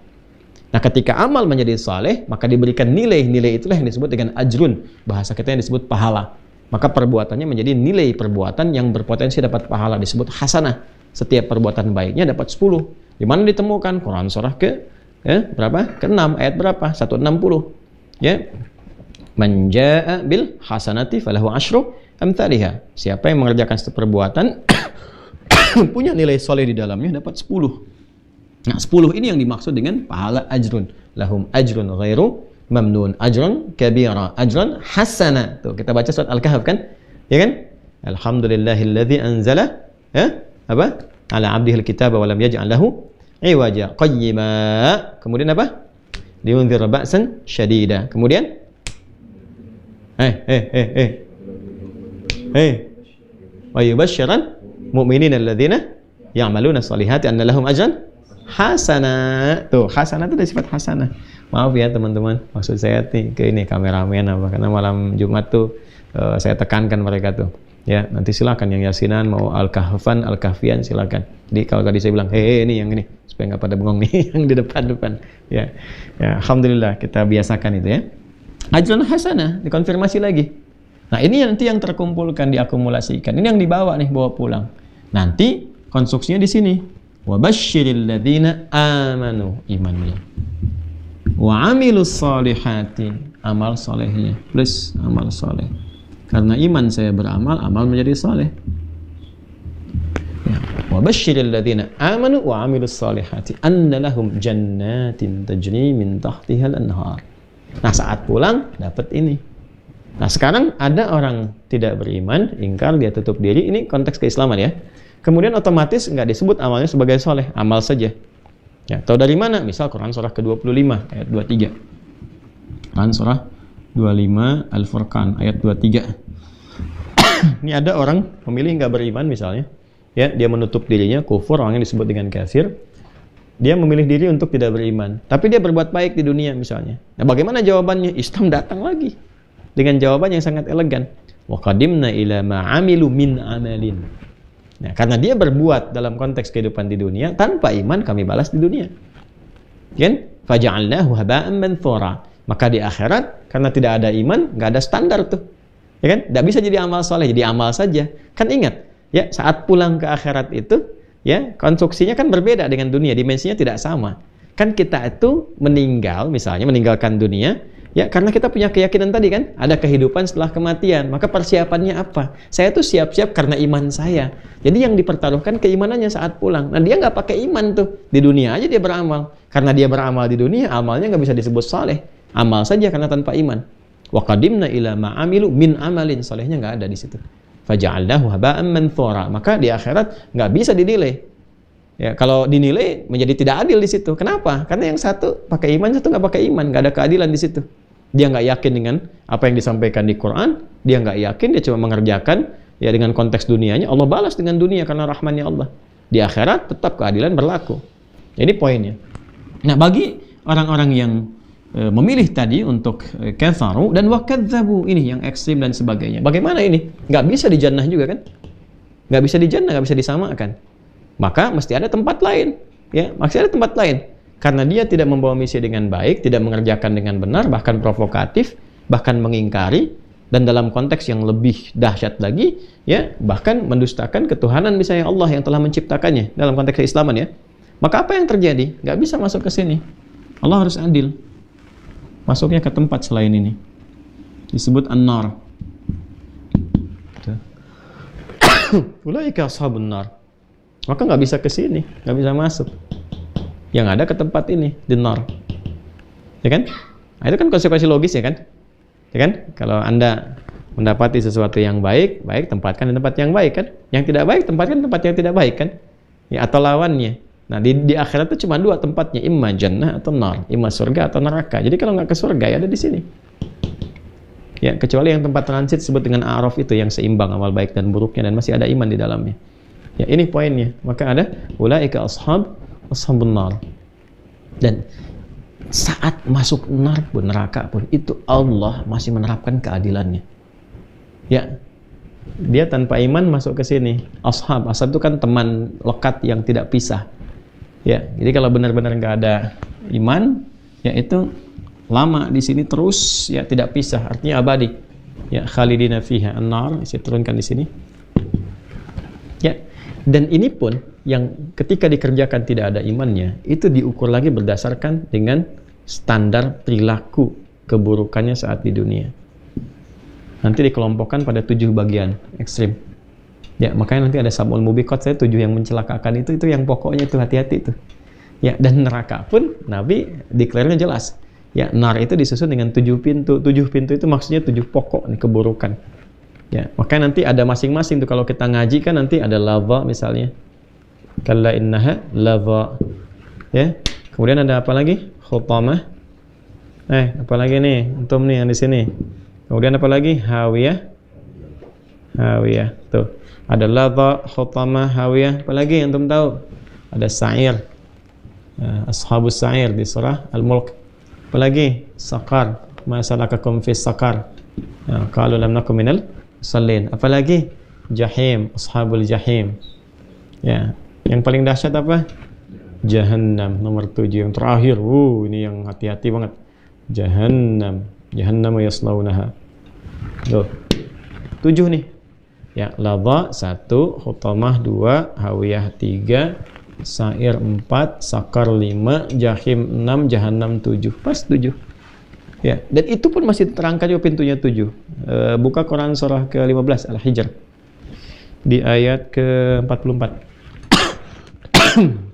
Nah, ketika amal menjadi saleh, maka diberikan nilai-nilai, itulah yang disebut dengan ajrun. Bahasa kita yang disebut pahala. Maka perbuatannya menjadi nilai perbuatan yang berpotensi dapat pahala, disebut hasanah. Setiap perbuatan baiknya dapat 10. Di mana ditemukan? Quran surah berapa? Ke-6 ayat berapa? 160. Ya. Man jaa'a bil hasanati falahu asyru amsalihha. Siapa yang mengerjakan satu perbuatan punya nilai soleh di dalamnya dapat 10. Nah, 10 ini yang dimaksud dengan pahala ajrun. Lahum ajrun ghairu mamnun, ajrun kabira, ajrun hasana. Tuh, kita baca surat Al-Kahf kan? Ya kan? Alhamdulillahilladzi anzala apa? Ala 'abdihil kitaba wa lam yaj'al lahu iwaja qayyima. Kemudian apa? Liunzir ba'san syadida. Kemudian wa yubashshiran mu'minina alladzina ya'maluna shalihati anna lahum ajran hasana. Tuh, hasana itu dari sifat hasana. Maaf ya teman-teman, maksud saya ke ini kameramen apa, karena malam Jumat tuh saya tekankan mereka tuh. Ya, nanti silakan yang yasinan mau al-kahfan, al-kahfian silakan. Jadi kalau tadi saya bilang, ini yang ini supaya nggak pada bengong nih yang di depan. Ya, alhamdulillah kita biasakan itu ya. Ajrun hasanah dikonfirmasi lagi. Nah, ini nanti yang terkumpulkan, diakumulasikan. Ini yang dibawa nih, bawa pulang. Nanti konstruksinya di sini. Wa basyiril ladzina amanu, imannya. Wa amilus solihati, amal solehnya, plus amal soleh. Karena iman saya beramal, amal menjadi soleh. Ya. Wa basyiril ladzina amanu wa amilus solihati anna lahum jannatin tajri min tahtihal anhar. Nah, saat pulang dapat ini. Nah, sekarang ada orang tidak beriman, ingkar, dia tutup diri. Ini konteks keislaman ya. Kemudian otomatis nggak disebut amalnya sebagai soleh, amal saja. Ya, tahu dari mana? Misal Quran surah ke-25 ayat 23. Quran surah 25 Al-Furqan ayat 23. Ini ada orang memilih nggak beriman misalnya. Ya, dia menutup dirinya, kufur, orang yang disebut dengan kafir. Dia memilih diri untuk tidak beriman. Tapi dia berbuat baik di dunia misalnya. Nah, bagaimana jawabannya? Islam datang lagi dengan jawaban yang sangat elegan. Wa qadimna ila ma 'amilu min amalin. Nah, karena dia berbuat dalam konteks kehidupan di dunia, tanpa iman kami balas di dunia. Kan? Faja'alnahu haba'an manthura. Maka di akhirat, karena tidak ada iman, nggak ada standar tuh. Ya kan? Nggak bisa jadi amal soleh, jadi amal saja. Kan ingat, ya saat pulang ke akhirat itu, ya konstruksinya kan berbeda dengan dunia, dimensinya tidak sama. Kan kita itu meninggal, misalnya meninggalkan dunia, ya karena kita punya keyakinan tadi kan, ada kehidupan setelah kematian. Maka persiapannya apa? Saya tuh siap-siap karena iman saya. Jadi yang dipertaruhkan keimanannya saat pulang. Nah, dia nggak pakai iman tuh. Di dunia aja dia beramal. Karena dia beramal di dunia, amalnya nggak bisa disebut saleh. Amal saja karena tanpa iman. Wa qadimna ila ma 'amilu min amalin, salehnya nggak ada di situ. faja'alnahu haba'an manthura. Maka di akhirat nggak bisa dinilai. Ya, kalau dinilai menjadi tidak adil di situ. Kenapa? Karena yang satu pakai iman, satu nggak pakai iman, nggak ada keadilan di situ. Dia nggak yakin dengan apa yang disampaikan di Quran, dia nggak yakin, dia cuma mengerjakan ya dengan konteks dunianya. Allah balas dengan dunia karena rahmannya Allah. Di akhirat tetap keadilan berlaku. Jadi poinnya. Nah, bagi orang-orang yang memilih tadi untuk kafaru dan wakadzabu, ini yang ekstrim dan sebagainya. Bagaimana ini? Nggak bisa di jannah juga kan? Nggak bisa di jannah, nggak bisa disamakan. Maka mesti ada tempat lain. Ya, mesti ada tempat lain. Karena dia tidak membawa misi dengan baik, tidak mengerjakan dengan benar, bahkan provokatif, bahkan mengingkari, dan dalam konteks yang lebih dahsyat lagi, ya bahkan mendustakan ketuhanan misalnya Allah yang telah menciptakannya dalam konteks keislaman ya. Maka apa yang terjadi? Nggak bisa masuk ke sini. Allah harus adil. Masuknya ke tempat selain ini. Disebut an-nar. Ulaika ashabun nar. Maka nggak bisa ke sini, nggak bisa masuk. Yang ada ke tempat ini, di nar. Ya kan? Nah, itu kan konsekuensi logis ya kan? Ya kan? Kalau Anda mendapati sesuatu yang baik, tempatkan di tempat yang baik kan? Yang tidak baik, tempatkan di tempat yang tidak baik kan? Ya, atau lawannya. Nah, di akhirat itu cuma dua tempatnya, imma jannah atau nar, imma surga atau neraka. Jadi kalau nggak ke surga ya ada di sini. Ya, kecuali yang tempat transit disebut dengan a'raf itu yang seimbang amal baik dan buruknya dan masih ada iman di dalamnya. Ya, ini poinnya. Maka ada ulaika ashabun nar. Dan saat masuk neraka pun itu Allah masih menerapkan keadilannya. Ya. Dia tanpa iman masuk ke sini. Ashab itu kan teman lekat yang tidak pisah. Ya, jadi kalau benar-benar nggak ada iman, ya itu lama di sini terus, ya tidak pisah, artinya abadi. Ya, khalidina fiha an-nar, saya turunkan di sini. Ya, dan ini pun yang ketika dikerjakan tidak ada imannya, itu diukur lagi berdasarkan dengan standar perilaku keburukannya saat di dunia. Nanti dikelompokkan pada 7 bagian ekstrim. Ya, makanya nanti ada sab'ul mubiqat, saya 7 yang mencelakakan itu yang pokoknya itu hati-hati itu. Ya, dan neraka pun Nabi declare-nya jelas. Ya, nar itu disusun dengan 7 pintu. 7 pintu itu maksudnya 7 pokok nih keburukan. Ya, makanya nanti ada masing-masing tuh kalau kita ngaji kan nanti ada lava misalnya. Kalla innaha lava. Ya. Kemudian ada apa lagi? Khutamah. Apa lagi nih? Antum nih yang di sini. Kemudian apa lagi? Hawiyah. Hawiyah. Tuh. Ada lava, khutamah, hawiyah. Apa lagi yang antum tahu? Ada sa'ir. Ashabus sa'ir di surah Al-Mulk. Apa lagi? Saqar. Ma salakakum fis saqar. Qalu lam nakum minal musallin. Apa lagi? Jahim. Ashabul jahim. Ya. Yang paling dahsyat apa? Jahannam. Nomor 7 yang terakhir. Ini yang hati-hati banget. Jahannam. Jahannam yaslaunaha. Tuh. 7 nih. Ya, lava 1, khutamah 2, hawiyah 3, sa'ir 4, sakar 5, jahim 6, jahannam 7. Pas 7. Ya, dan itu pun masih terangkat juga pintunya 7. Buka Quran surah ke-15 Al-Hijr. Di ayat ke-44.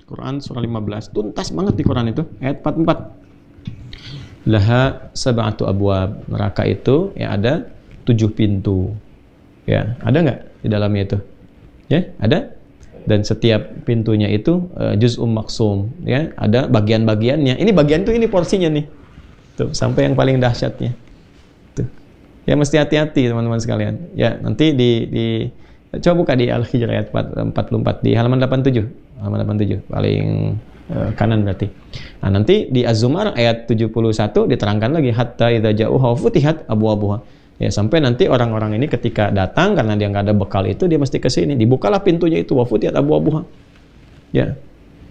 Quran surah 15. Tuntas banget di Quran itu, ayat 44. Laha sab'atu abwab. Neraka itu ya ada 7 pintu. Ya, ada nggak di dalamnya itu? Ya, ada. Dan setiap pintunya itu juz'um maksum, ya, ada bagian-bagiannya. Ini bagian tuh ini porsinya nih. Tuh, sampai yang paling dahsyatnya. Tuh. Ya, mesti hati-hati teman-teman sekalian. Ya, nanti coba buka di Al-Hijr ayat 44 di halaman 87. Halaman 87 paling kanan berarti. Nah, nanti di Az-Zumar ayat 71 diterangkan lagi hatta idza ja'uha futihat abwabuha. Ya, sampai nanti orang-orang ini ketika datang karena dia nggak ada bekal itu dia mesti ke sini. Dibukalah pintunya itu wafutiyat abwabuha. Ya.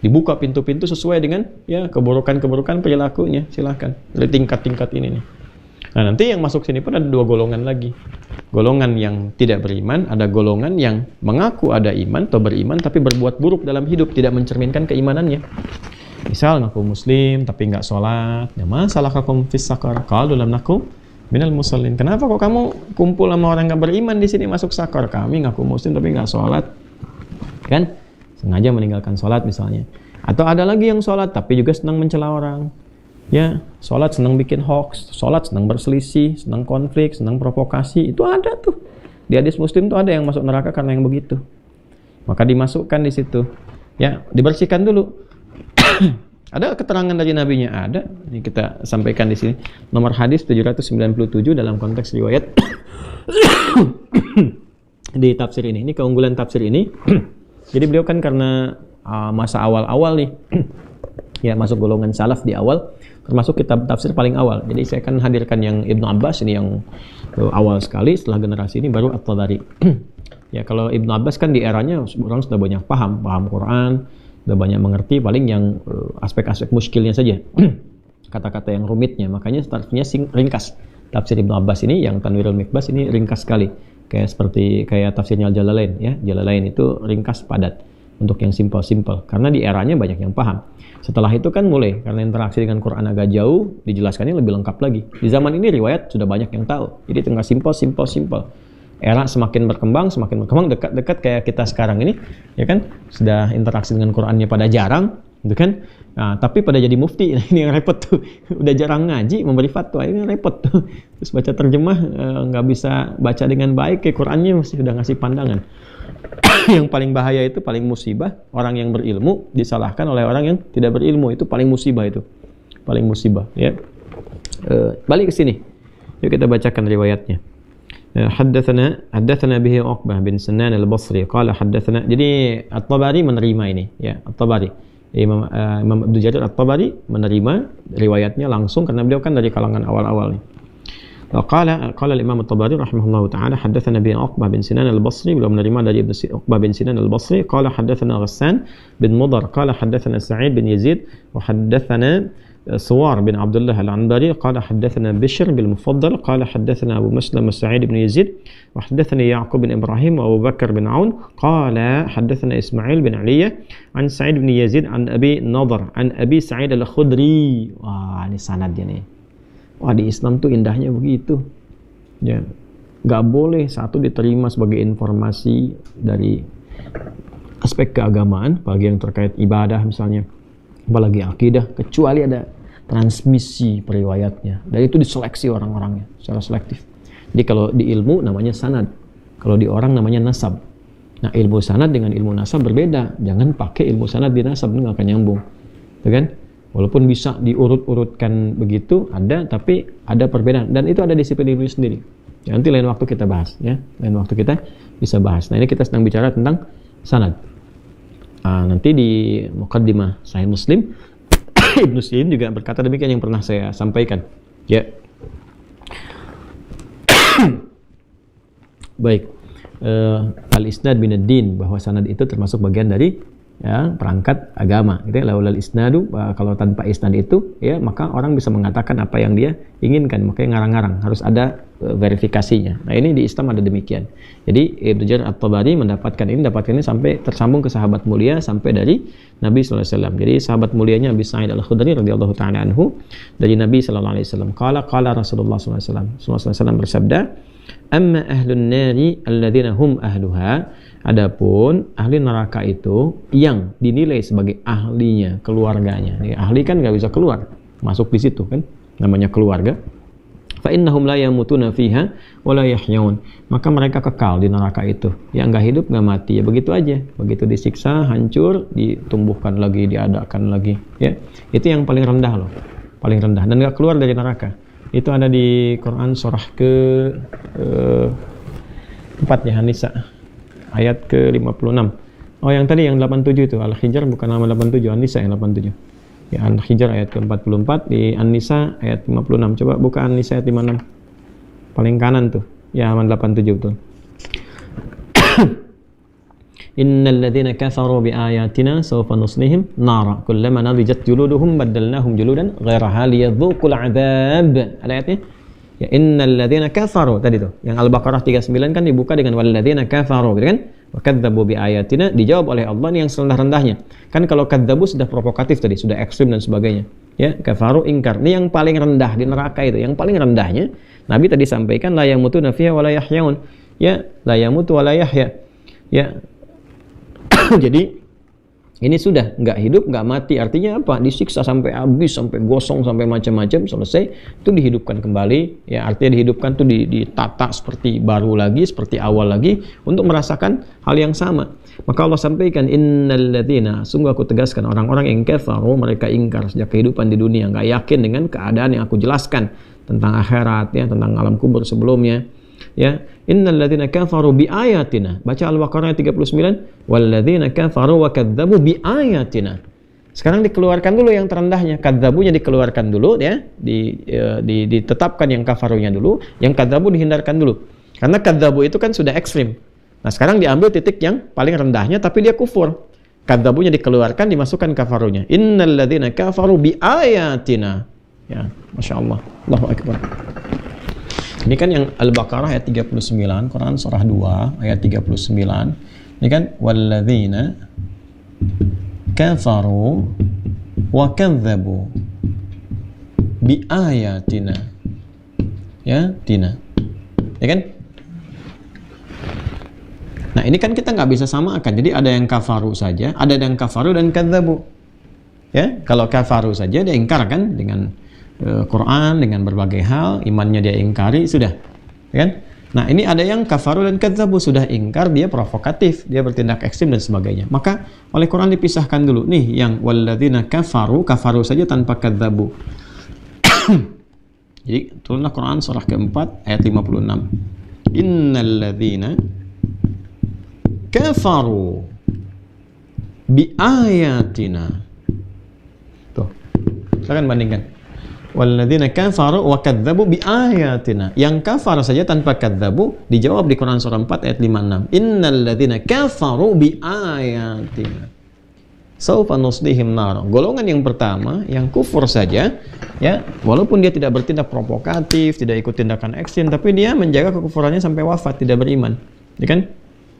Dibuka pintu-pintu sesuai dengan ya keburukan-keburukan perilakunya. Silakan. Dari tingkat-tingkat ini nih. Nah, nanti yang masuk sini pun ada 2 golongan lagi. Golongan yang tidak beriman, ada golongan yang mengaku ada iman atau beriman tapi berbuat buruk dalam hidup, tidak mencerminkan keimanannya. Misal ngaku muslim tapi nggak sholat. Ya, masalah kakum fis sakar. Qalu lam nakum minal musallin. Kenapa kok kamu kumpul sama orang nggak beriman di sini masuk sakar? Kami ngaku muslim tapi nggak sholat, kan? Sengaja meninggalkan sholat misalnya. Atau ada lagi yang sholat tapi juga senang mencela orang. Ya, sholat senang bikin hoax, sholat senang berselisih, senang konflik, senang provokasi. Itu ada tuh Di hadis Muslim tuh ada yang masuk neraka karena yang begitu. Maka dimasukkan di situ. Ya, dibersihkan dulu. Ada keterangan dari nabinya, ada. Ini kita sampaikan di sini. Nomor hadis 797 dalam konteks riwayat di tafsir ini. Ini keunggulan tafsir ini. Jadi beliau kan karena masa awal-awal nih, ya masuk golongan salaf di awal, termasuk kitab tafsir paling awal. Jadi saya akan hadirkan yang Ibnu Abbas ini yang awal sekali, setelah generasi ini baru At-Tabari. Ya kalau Ibnu Abbas kan di eranya orang sudah banyak paham Quran, sudah banyak mengerti, paling yang aspek-aspek muskilnya saja, kata-kata yang rumitnya. Makanya startnya ringkas. Tafsir Ibnu Abbas ini yang Tanwirul Mikbas ini ringkas sekali. Kayak tafsirnya Al-Jalalain ya. Jalalain itu ringkas padat untuk yang simpel-simpel karena di eranya banyak yang paham. Setelah itu kan mulai karena interaksi dengan Quran agak jauh, dijelaskannya lebih lengkap lagi. Di zaman ini riwayat sudah banyak yang tahu. Jadi tengah simpel. Era semakin berkembang dekat-dekat kayak kita sekarang ini, ya kan? Sudah interaksi dengan Qurannya pada jarang, gitu kan? Nah, tapi pada jadi mufti, nah ini yang repot tuh. Udah jarang ngaji, memberi fatwa, ini repot tuh. Terus baca terjemah, nggak bisa baca dengan baik, kayak Qurannya masih udah ngasih pandangan. Yang paling bahaya itu, paling musibah, orang yang berilmu disalahkan oleh orang yang tidak berilmu, itu paling musibah itu. Paling musibah, ya. Balik ke sini. Yuk kita bacakan riwayatnya. Haddatsana bihi Uqbah bin Sinan al-Basri qala haddatsana. Jadi At-Tabari menerima ini ya, At-Tabari. Imam Abdul Jarir At-Tabari menerima riwayatnya langsung karena beliau kan dari kalangan awal-awal nih. Qala al-Imam At-Tabari rahimahullahu taala haddatsana bihi Uqbah bin Sinan al-Basri, beliau menerima dari Uqbah bin Sinan al-Basri qala haddatsana Ghassan bin Mudhar qala haddatsana Sa'id bin Yazid wa haddatsana سوار بن عبد الله العنبري قال حدثنا بشر بالمفضل قال حدثنا أبو مسلم سعيد بن يزيد وحدثني يعقوب بن إبراهيم وأبو بكر بن عون قال حدثنا إسماعيل بن علية عن سعيد بن يزيد عن أبي نضر عن أبي سعيد الخدري. Wah, ini sanadnya nih. Wah, di Islam tuh indahnya begitu. Ya, nggak boleh satu diterima sebagai informasi dari aspek keagamaan, apalagi yang terkait ibadah misalnya, apalagi akidah, kecuali ada transmisi periwayatnya. Dan itu diseleksi orang-orangnya secara selektif. Jadi kalau di ilmu namanya sanad, kalau di orang namanya nasab. Nah, ilmu sanad dengan ilmu nasab berbeda. Jangan pakai ilmu sanad di nasab, itu nggak akan nyambung, ya kan? Walaupun bisa diurut-urutkan begitu, ada, tapi ada perbedaan. Dan itu ada disiplin ilmu sendiri. Ya, nanti lain waktu kita bahas, ya. Lain waktu kita bisa bahas. Nah, ini kita sedang bicara tentang sanad. Nanti di Muqaddimah Sahih Muslim Ibnu Sirin juga berkata demikian yang pernah saya sampaikan. Ya. Baik. Al-isnad minad-din, bahwa sanad itu termasuk bagian dari ya perangkat agama. Gitu ya. Laulal isnadu, kalau tanpa isnad itu ya maka orang bisa mengatakan apa yang dia inginkan, makanya ngarang-ngarang, harus ada verifikasinya. Nah, ini di Islam ada demikian. Jadi Ibnu Jarir At-Tabari mendapatkan ini sampai tersambung ke sahabat mulia sampai dari Nabi sallallahu alaihi wasallam. Jadi sahabat mulianya Abi Sa'id Al-Khudri radhiyallahu taala anhu dari Nabi sallallahu alaihi wasallam. Qala Rasulullah sallallahu alaihi wasallam. Rasulullah sallallahu alaihi wasallam bersabda, "Amma ahlun nari alladzina hum ahluha." Adapun ahli neraka itu yang dinilai sebagai ahlinya, keluarganya. Ahli kan nggak bisa keluar, masuk di situ kan, namanya keluarga. Fa innahum la yamutuna fiha wa la yahyaun. Maka mereka kekal di neraka itu. Ya enggak hidup, enggak mati. Ya begitu aja. Begitu disiksa, hancur, ditumbuhkan lagi, diadakan lagi, ya. Itu yang paling rendah loh. Paling rendah dan enggak keluar dari neraka. Itu ada di Quran surah ke 4 ya, An-Nisa. Ayat ke-56. Oh, yang tadi yang 87 itu Al-Hijr bukan nama 87, An-Nisa yang 87. Ya, Al-Hijr ayat ke-44, di An-Nisa ayat 56. Coba buka An-Nisa ayat 56. Paling kanan tuh. Ya, halaman 87 betul. Innal ladzina kafaru bi ayatina sawfa nuslihim nara kullama nadijat juluduhum baddalnahum juludan ghairaha liyadzuqul adzab. Ada ayatnya? Ya, innal ladzina kafaru tadi tuh. Yang Al-Baqarah 39 kan dibuka dengan wal ladzina kafaru, gitu kan? Wa kadzdzabu bi ayatina, dijawab oleh Allah ini yang serendah-rendahnya. Kan kalau kadzdzabu sudah provokatif tadi, sudah ekstrim dan sebagainya. Ya, kafaru ingkar. Ini yang paling rendah di neraka itu, yang paling rendahnya. Nabi tadi sampaikan la yamutuna fiha wa la yahyaun. Ya, la yamutu wa la yahya. Ya. Jadi Ini sudah nggak hidup, nggak mati. Artinya apa? Disiksa sampai habis, sampai gosong, sampai macam-macam, selesai. Itu dihidupkan kembali. Ya, artinya dihidupkan tuh ditata seperti baru lagi, seperti awal lagi, untuk merasakan hal yang sama. Maka Allah sampaikan, innalladzina, sungguh aku tegaskan orang-orang yang kafaru, mereka ingkar sejak kehidupan di dunia, nggak yakin dengan keadaan yang aku jelaskan tentang akhirat, ya, tentang alam kubur sebelumnya. Ya, innalladzina kafaru biayatina. Baca Al-Baqarah 39, walladzina kafaru wa kadzdzabu biayatina. Sekarang dikeluarkan dulu yang terendahnya, kadzabunya dikeluarkan dulu, ya, ditetapkan yang kafarunya dulu, yang kadzabu dihindarkan dulu. Karena kadzabu itu kan sudah ekstrim. Nah, sekarang diambil titik yang paling rendahnya tapi dia kufur. Kadzabunya dikeluarkan, dimasukkan kafarunya. Innalladzina kafaru biayatina. Ya, Masya Allah. Allahu Akbar. Ini kan yang Al-Baqarah ayat 39, Quran surah 2 ayat 39. Ini kan walladzina kafaru wa kadzdzabu bi ayatina. Ya, tina. Ya kan? Nah, ini kan kita nggak bisa samakan. Jadi ada yang kafaru saja, ada yang kafaru dan kadzdzabu. Ya, kalau kafaru saja dia ingkar kan dengan Quran, dengan berbagai hal, imannya dia ingkari, sudah, kan? Nah, ini ada yang kafaru dan kadzdzabu, sudah ingkar, dia provokatif, dia bertindak ekstrim dan sebagainya. Maka oleh Quran dipisahkan dulu. Nih, yang walladzina kafaru, kafaru saja tanpa kadzdzabu. Jadi turunlah Quran surah keempat ayat 56. Innalladzina kafaru bi ayatina. Tuh, silakan bandingkan. Walladzina kafaru wa kadzdzabu bi ayatina. Yang kafar saja tanpa kadzdzabu dijawab di Quran surah 4 ayat 56. Innalladzina kafaru bi ayatina saufa nuslihim nar. Golongan yang pertama yang kufur saja, ya, walaupun dia tidak bertindak provokatif, tidak ikut tindakan ekstrim, tapi dia menjaga kekufurannya sampai wafat, tidak beriman. Ya kan?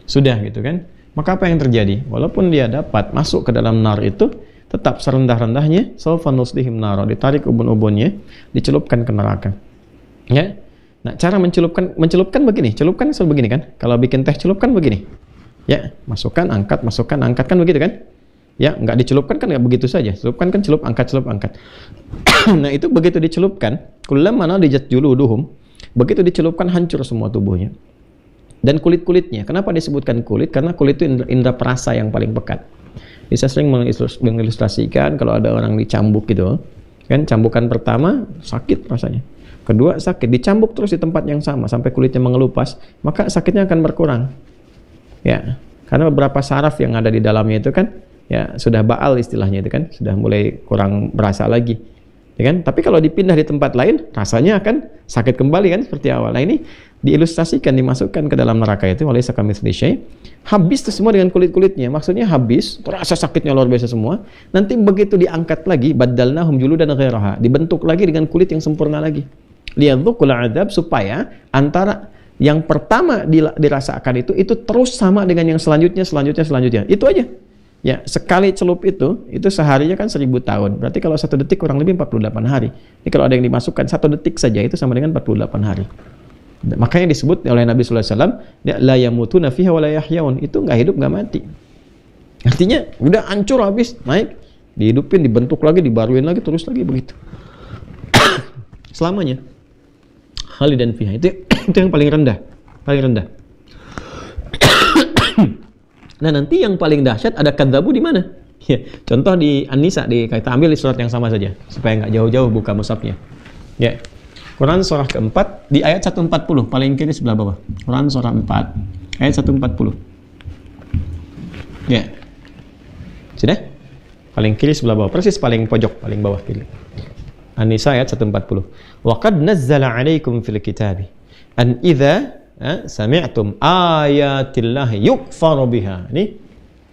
Sudah gitu kan? Maka apa yang terjadi? Walaupun dia dapat masuk ke dalam nar itu, tetap serendah-rendahnya saufa nuslihim nar, ditarik ubun-ubunnya, dicelupkan ke neraka. Ya. Nah, cara mencelupkan begini. Celupkan selalu begini kan? Kalau bikin teh celupkan begini. Ya, masukkan, angkat kan begitu kan? Ya, nggak dicelupkan kan nggak begitu saja. Celupkan kan celup, angkat. Nah, itu begitu dicelupkan, kullamaa nadijat juluduhum, begitu dicelupkan hancur semua tubuhnya. Dan kulit-kulitnya. Kenapa disebutkan kulit? Karena kulit itu indera perasa yang paling pekat. Bisa sering mengilustrasikan kalau ada orang dicambuk gitu, kan, cambukan pertama sakit rasanya, kedua sakit, dicambuk terus di tempat yang sama sampai kulitnya mengelupas, maka sakitnya akan berkurang, ya, karena beberapa saraf yang ada di dalamnya itu kan, ya, sudah baal istilahnya itu kan, sudah mulai kurang berasa lagi, ya kan. Tapi kalau dipindah di tempat lain, rasanya akan sakit kembali kan seperti awal. Nah, ini diilustrasikan, dimasukkan ke dalam neraka itu oleh sakamitsli syai'. Habis itu semua dengan kulit-kulitnya. Maksudnya habis, terasa sakitnya luar biasa semua. Nanti begitu diangkat lagi, baddalnahum juludan ghairaha, dibentuk lagi dengan kulit yang sempurna lagi. Liyadzuqul adzab, supaya antara yang pertama dirasakan itu terus sama dengan yang selanjutnya. Itu aja. Ya, sekali celup itu seharinya kan 1000 tahun. Berarti kalau 1 detik kurang lebih 48 hari. Jadi kalau ada yang dimasukkan 1 detik saja itu sama dengan 48 hari. Makanya disebut oleh Nabi sallallahu alaihi wasallam, la yamutuna fiha wa la yahyaun, itu enggak hidup enggak mati. Artinya udah hancur habis, naik, dihidupin, dibentuk lagi, dibaruin lagi, terus lagi begitu. Selamanya. Khalidan fiha. Itu yang paling rendah. Nah, nanti yang paling dahsyat ada kadzdzabu di mana? Ya, contoh di An-Nisa, kita ambil di surat yang sama saja supaya enggak jauh-jauh buka mushafnya. Ya. Quran surah keempat di ayat 140, paling kiri sebelah bawah. Quran surah 4 ayat 140. Ya. Sudah? Paling kiri sebelah bawah, persis paling pojok, paling bawah kiri. An-Nisa ayat 140. Wa qad nazzala 'alaikum fil kitabi an idza sami'tum ayatillahi yukfaru biha. Ini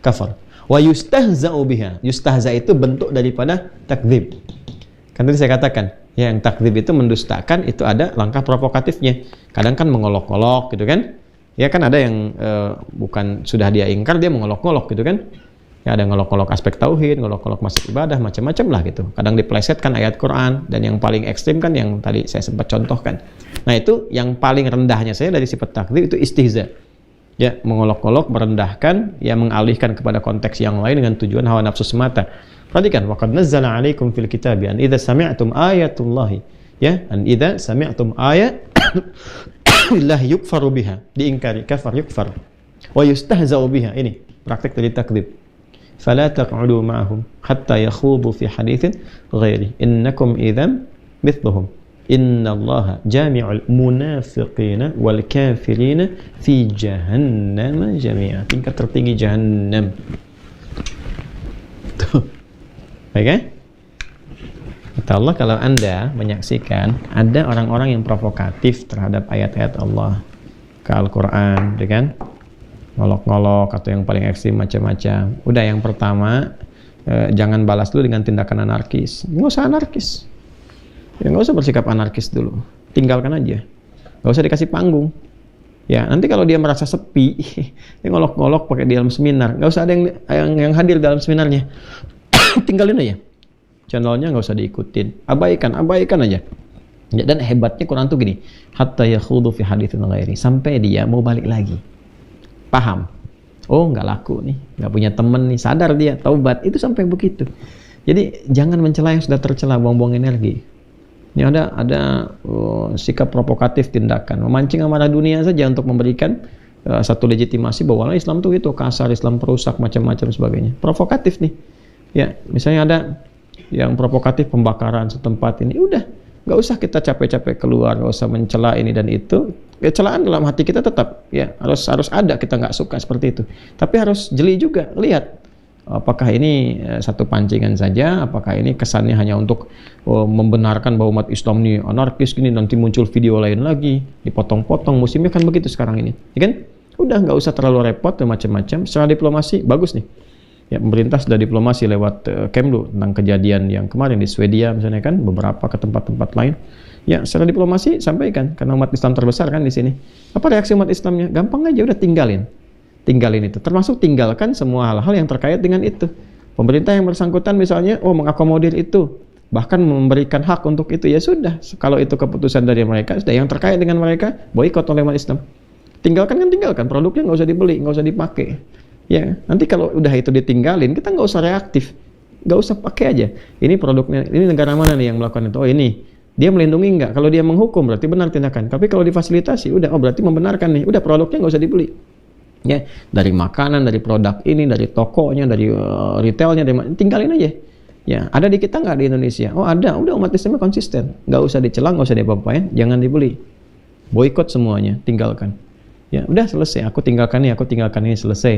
kafar. Wa yustahza'u biha. Yustahza itu bentuk daripada takdzib. Kan tadi saya katakan, ya, yang takdzib itu mendustakan, itu ada langkah provokatifnya. Kadang kan mengolok-olok gitu kan. Ya kan ada yang bukan sudah dia ingkar, dia mengolok-olok gitu kan. Ya, ada ngolok-ngolok aspek tauhid, ngolok-ngolok masuk ibadah, macam-macam lah gitu. Kadang diplesetkan ayat Quran, dan yang paling ekstrim kan yang tadi saya sempat contohkan. Nah, itu yang paling rendahnya saya dari sifat takdzib itu istihza. Ya, mengolok-olok, merendahkan, ya mengalihkan kepada konteks yang lain dengan tujuan hawa nafsu semata. Perhatikan, waqad nazzala 'alaikum fil kitabi an idza sami'tum ayatullahi, ya, an idza sami'tum ayat billahi yukfaru biha, diingkari, kafar yukfar, wa yustahza'u biha, ini praktek dari takdzib. Fala taq'udu ma'ahum hatta yakhudu fi haditsin ghairi innakum idzan mithluhum. Innallaha jami'ul munafiqina wal kafirina fi jahannam jami'a. Tingkat tertinggi jahannam. Tuh. Oke? Kata Allah, kalau Anda menyaksikan ada orang-orang yang provokatif terhadap ayat-ayat Allah ke Al-Quran, kan? Ngolok-ngolok atau yang paling ekstrim macam-macam. Udah, yang pertama, jangan balas dulu dengan tindakan anarkis. Nggak usah anarkis. Ya, nggak usah bersikap anarkis dulu, tinggalkan aja, nggak usah dikasih panggung. Ya, nanti kalau dia merasa sepi, dia ngolok-ngolok pakai di dalam seminar, nggak usah ada yang hadir dalam seminarnya, tinggalin aja, channelnya nggak usah diikutin, abaikan aja. Ya, dan hebatnya Quran tuh gini, hatta yakhudu fi haditsin ghairi, sampai dia mau balik lagi, paham, oh nggak laku nih, nggak punya temen nih, sadar dia, taubat, itu sampai begitu. Jadi jangan mencela yang sudah tercela, buang-buang energi. Ini ada sikap provokatif, tindakan memancing amarah dunia saja untuk memberikan satu legitimasi bahwa Islam tuh itu kasar, Islam perusak, macam-macam sebagainya. Provokatif nih. Ya, misalnya ada yang provokatif pembakaran setempat ini, udah, nggak usah kita capek-capek keluar, nggak usah mencela ini dan itu. Ya, celaan dalam hati kita tetap, ya harus ada, kita nggak suka seperti itu. Tapi harus jeli juga, lihat. Apakah ini satu pancingan saja? Apakah ini kesannya hanya untuk membenarkan bahwa umat Islam ini anarkis gini, nanti muncul video lain lagi, dipotong-potong, musimnya kan begitu sekarang ini, ya kan? Udah, nggak usah terlalu repot dan macam-macam. Secara diplomasi bagus nih. Ya, pemerintah sudah diplomasi lewat Kemlu tentang kejadian yang kemarin di Swedia misalnya kan, beberapa ke tempat-tempat lain. Ya, secara diplomasi sampaikan, karena umat Islam terbesar kan di sini. Apa reaksi umat Islamnya? Gampang aja, udah tinggalin itu, termasuk tinggalkan semua hal-hal yang terkait dengan itu. Pemerintah yang bersangkutan misalnya mengakomodir itu, bahkan memberikan hak untuk itu, ya sudah, kalau itu keputusan dari mereka, sudah, yang terkait dengan mereka boikot oleh umat Islam, tinggalkan, produknya nggak usah dibeli, nggak usah dipakai. Ya, nanti kalau udah itu ditinggalin, kita nggak usah reaktif, nggak usah pakai aja. Ini produknya, ini negara mana nih yang melakukan itu? Oh ini, dia melindungi nggak? Kalau dia menghukum berarti benar tindakan. Tapi kalau difasilitasi, udah, berarti membenarkan nih, udah, produknya nggak usah dibeli. Ya, dari makanan, dari produk ini, dari tokonya, dari retailnya, tinggalin aja. Ya, ada di kita nggak di Indonesia? Oh ada, udah, umat Islamnya konsisten, nggak usah dicelang, nggak usah diapa-apain, jangan dibeli, boikot semuanya, tinggalkan. Ya, udah selesai. Aku tinggalkan ini, selesai.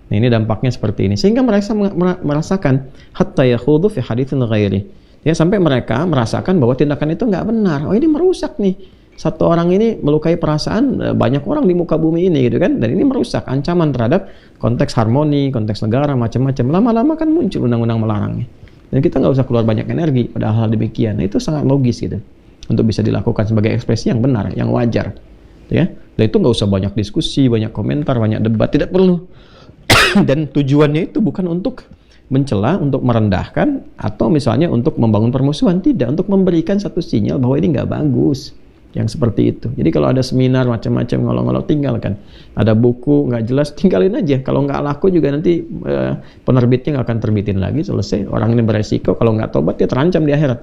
Nah, ini dampaknya seperti ini, sehingga mereka merasakan hatta yakhudu fi haditsin ghairi. Ya, sampai mereka merasakan bahwa tindakan itu nggak benar. Oh, ini merusak nih. Satu orang ini melukai perasaan banyak orang di muka bumi ini, gitu kan, dan ini merusak, ancaman terhadap konteks harmoni, konteks negara, macam-macam. Lama-lama kan muncul undang-undang melarangnya, dan kita nggak usah keluar banyak energi pada hal demikian. Nah, itu sangat logis gitu, untuk bisa dilakukan sebagai ekspresi yang benar, yang wajar, ya. Dan itu nggak usah banyak diskusi, banyak komentar, banyak debat, tidak perlu. Dan tujuannya itu bukan untuk mencela, untuk merendahkan, atau misalnya untuk membangun permusuhan, tidak, untuk memberikan satu sinyal bahwa ini nggak bagus. Yang seperti itu. Jadi kalau ada seminar macam-macam, ngolong-ngolong, tinggalkan. Ada buku nggak jelas, tinggalin aja. Kalau nggak laku juga nanti penerbitnya nggak akan terbitin lagi, selesai. Orang ini beresiko, kalau nggak tobat dia terancam di akhirat.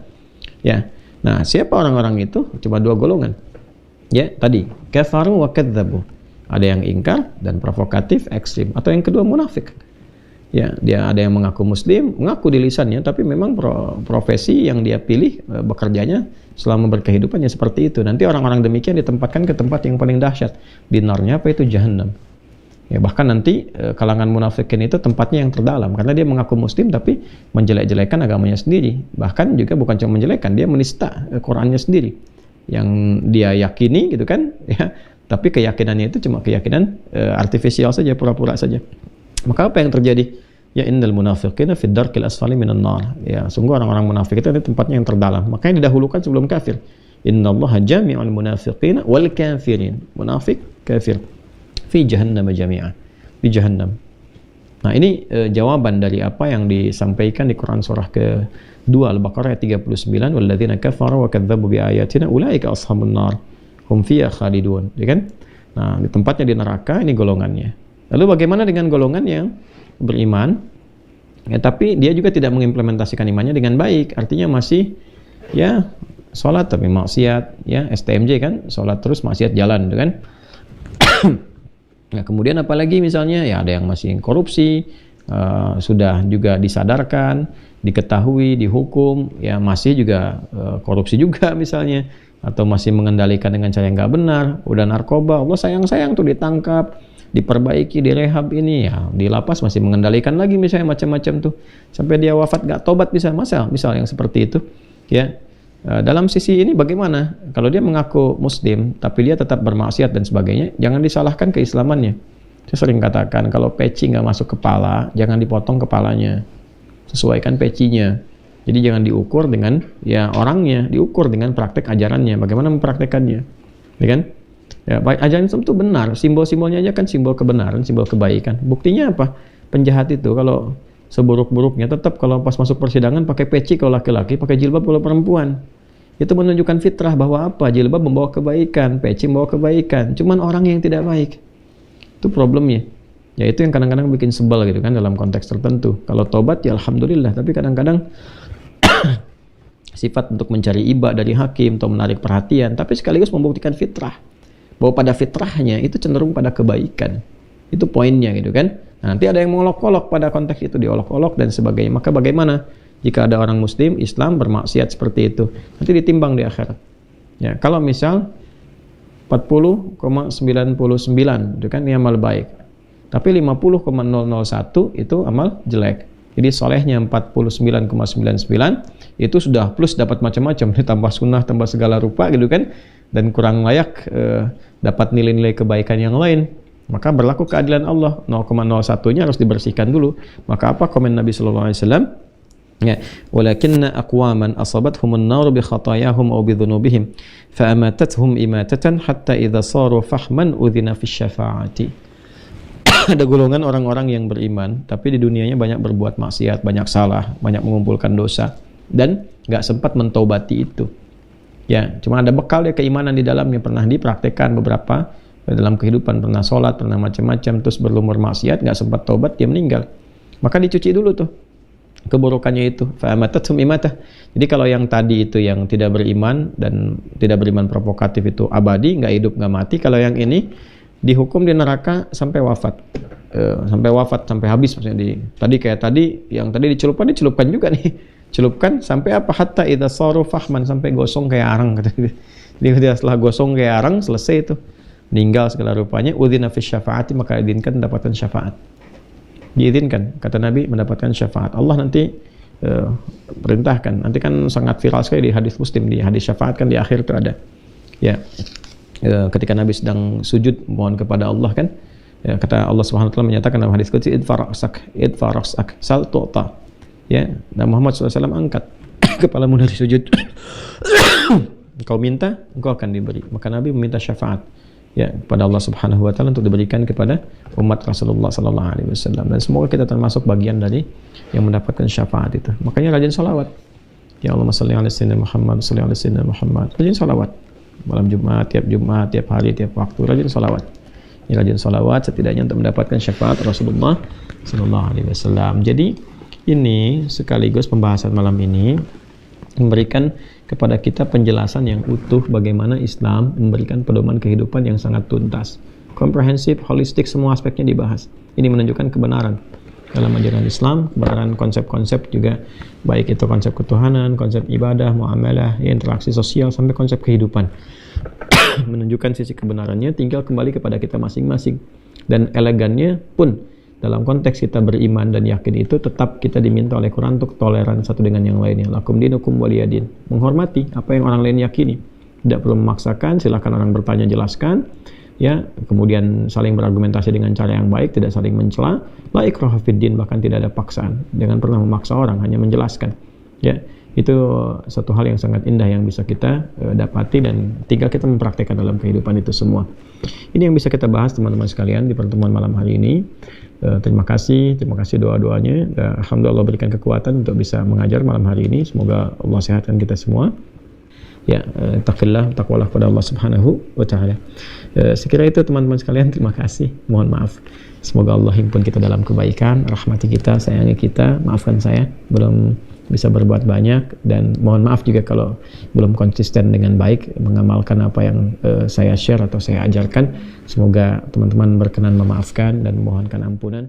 Ya. Nah, siapa orang-orang itu? Cuma dua golongan. Ya, tadi kafaru wa kadzabu. Ada yang ingkar dan provokatif, ekstrim. Atau yang kedua munafik. Ya, dia ada yang mengaku muslim, mengaku di lisannya, tapi memang profesi yang dia pilih bekerjanya selama berkehidupannya seperti itu. Nanti orang-orang demikian ditempatkan ke tempat yang paling dahsyat. Dinarnya apa itu? Jahannam. Ya, bahkan nanti kalangan munafikin itu tempatnya yang terdalam, karena dia mengaku muslim tapi menjelek-jelekan agamanya sendiri. Bahkan juga bukan cuma menjelekkan, dia menista Qurannya sendiri yang dia yakini, gitu kan, ya. Tapi keyakinannya itu cuma keyakinan artifisial saja, pura-pura saja. Maka apa yang terjadi? Ya, innal munafiqina fid darkil asfali minan nar. Ya, sungguh orang-orang munafik itu ada tempatnya yang terdalam. Makanya didahulukan sebelum kafir. Innallaha jami'ul munafiqina wal kafirin. Munafik, kafir. Fi jahannam jami'a. Di jahannam. Nah, ini jawaban dari apa yang disampaikan di Quran surah ke-2 Al-Baqarah ayat 39, walladzina kafaru wa kadzdzabu bi ayatina ulaika ashabun nar hum fiha khalidun. Ya kan? Nah, di tempatnya di neraka, ini golongannya. Lalu bagaimana dengan golongan yang beriman, ya, tapi dia juga tidak mengimplementasikan imannya dengan baik, artinya masih ya sholat tapi maksiat, ya STMJ kan, sholat terus maksiat jalan, gitu kan. Nah, kemudian apalagi misalnya ya ada yang masih korupsi, sudah juga disadarkan, diketahui, dihukum, ya masih juga korupsi juga misalnya, atau masih mengendalikan dengan cara yang nggak benar, udah narkoba, Allah sayang-sayang tuh ditangkap, diperbaiki, direhab, ini ya di lapas masih mengendalikan lagi misalnya macam-macam tuh, sampai dia wafat nggak tobat bisa, misal yang seperti itu, ya. Dalam sisi ini bagaimana? Kalau dia mengaku muslim tapi dia tetap bermaksiat dan sebagainya, jangan disalahkan keislamannya. Saya sering katakan kalau peci nggak masuk kepala, jangan dipotong kepalanya, sesuaikan pecinya. Jadi jangan diukur dengan ya orangnya, diukur dengan praktek ajarannya, bagaimana mempraktekannya, ya kan? Ya, ajaran Islam itu benar, simbol-simbolnya aja kan simbol kebenaran, simbol kebaikan. Buktinya apa? Penjahat itu kalau seburuk-buruknya tetap kalau pas masuk persidangan pakai peci kalau laki-laki, pakai jilbab kalau perempuan. Itu menunjukkan fitrah bahwa apa? Jilbab membawa kebaikan, peci membawa kebaikan. Cuman orang yang tidak baik, itu problemnya. Ya itu yang kadang-kadang bikin sebel gitu kan dalam konteks tertentu. Kalau tobat ya alhamdulillah, tapi kadang-kadang sifat untuk mencari iba dari hakim atau menarik perhatian, tapi sekaligus membuktikan fitrah. Bahwa pada fitrahnya itu cenderung pada kebaikan. Itu poinnya gitu kan. Nah, nanti ada yang mengolok-olok pada konteks itu, diolok-olok dan sebagainya. Maka bagaimana jika ada orang muslim Islam bermaksiat seperti itu? Nanti ditimbang di akhirat. Ya, kalau misal 40,99 itu kan ini amal baik. Tapi 50,001 itu amal jelek. Jadi solehnya 49,99 itu sudah plus dapat macam-macam, ditambah sunnah, tambah segala rupa gitu kan, dan kurang layak dapat nilai-nilai kebaikan yang lain. Maka berlaku keadilan Allah, 0,01-nya harus dibersihkan dulu. Maka apa komen Nabi sallallahu alaihi wasallam? Ya, walakinna aqwaman asabathumun nar bi khatayahum aw bi dhunubihim fa amatatuhum imatatan hatta idza saru fahman udhina fi syafa'ati. Ada golongan orang-orang yang beriman tapi di dunianya banyak berbuat maksiat, banyak salah, banyak mengumpulkan dosa dan enggak sempat mentaubati itu. Ya, cuma ada bekal dia keimanan di dalamnya, pernah dipraktekkan beberapa dalam kehidupan, pernah sholat, pernah macam-macam, terus berlumur maksiat, nggak sempat taubat, dia meninggal. Maka dicuci dulu tuh keburukannya itu. Fa'amatathum imatah. Jadi kalau yang tadi itu yang tidak beriman dan tidak beriman provokatif itu abadi, nggak hidup, nggak mati. Kalau yang ini dihukum di neraka sampai wafat, sampai habis maksudnya. Yang tadi dicelupkan juga nih. Celupkan sampai apa? Hatta idza saru fahman, sampai gosong kayak arang kata dia. Jadi setelah gosong kayak arang selesai itu. Meninggal segala rupanya, udzina fi syafaati, maka diizinkan mendapatkan syafaat. Diizinkan, kata Nabi, mendapatkan syafaat. Allah nanti perintahkan. Nanti kan sangat viral sekali di hadis Muslim, di hadis syafaat kan di akhir itu ada. Ya. Ketika Nabi sedang sujud mohon kepada Allah kan, ya, kata Allah Subhanahu wa taala menyatakan dalam hadis qudsi, idfarasak sal tu'ta. Ya, dan Muhammad SAW angkat kepalamu dari sujud. Engkau minta, engkau akan diberi. Maka Nabi meminta syafaat ya kepada Allah Subhanahu wa taala untuk diberikan kepada umat Rasulullah sallallahu alaihi wasallam, dan semoga kita termasuk bagian dari yang mendapatkan syafaat itu. Makanya rajin salawat. Ya Allahumma shalli ala sayyidina Muhammad, shalli ala sayyidina Muhammad. Rajin salawat. Malam Jumat, tiap hari, tiap waktu rajin salawat. Ya, rajin salawat setidaknya untuk mendapatkan syafaat Rasulullah sallallahu alaihi wasallam. Jadi ini sekaligus pembahasan malam ini memberikan kepada kita penjelasan yang utuh bagaimana Islam memberikan pedoman kehidupan yang sangat tuntas, komprehensif, holistik, semua aspeknya dibahas. Ini menunjukkan kebenaran dalam ajaran Islam, kebenaran konsep-konsep juga, baik itu konsep ketuhanan, konsep ibadah, muamalah, interaksi sosial, sampai konsep kehidupan. Menunjukkan sisi kebenarannya, tinggal kembali kepada kita masing-masing. Dan elegannya pun dalam konteks kita beriman dan yakin itu tetap kita diminta oleh Quran untuk toleran satu dengan yang lainnya. Lakum dinukum waliyadin. Menghormati apa yang orang lain yakini. Tidak perlu memaksakan, silakan orang bertanya, jelaskan. Ya, kemudian saling berargumentasi dengan cara yang baik, tidak saling mencela. La ikraha fiddin, bahkan tidak ada paksaan. Jangan pernah memaksa orang, hanya menjelaskan. Ya, itu satu hal yang sangat indah yang bisa kita dapati dan tinggal kita mempraktekkan dalam kehidupan itu semua. Ini yang bisa kita bahas teman-teman sekalian di pertemuan malam hari ini. Terima kasih doa-doanya. Alhamdulillah Allah berikan kekuatan untuk bisa mengajar malam hari ini. Semoga Allah sehatkan kita semua. Ya, taqillah, takwalah kepada Allah Subhanahu wa taala. Sekira itu teman-teman sekalian, terima kasih. Mohon maaf. Semoga Allah himpun kita dalam kebaikan, rahmati kita, sayangi kita. Maafkan saya belum bisa berbuat banyak, dan mohon maaf juga kalau belum konsisten dengan baik mengamalkan apa yang saya share atau saya ajarkan. Semoga teman-teman berkenan memaafkan dan memohonkan ampunan.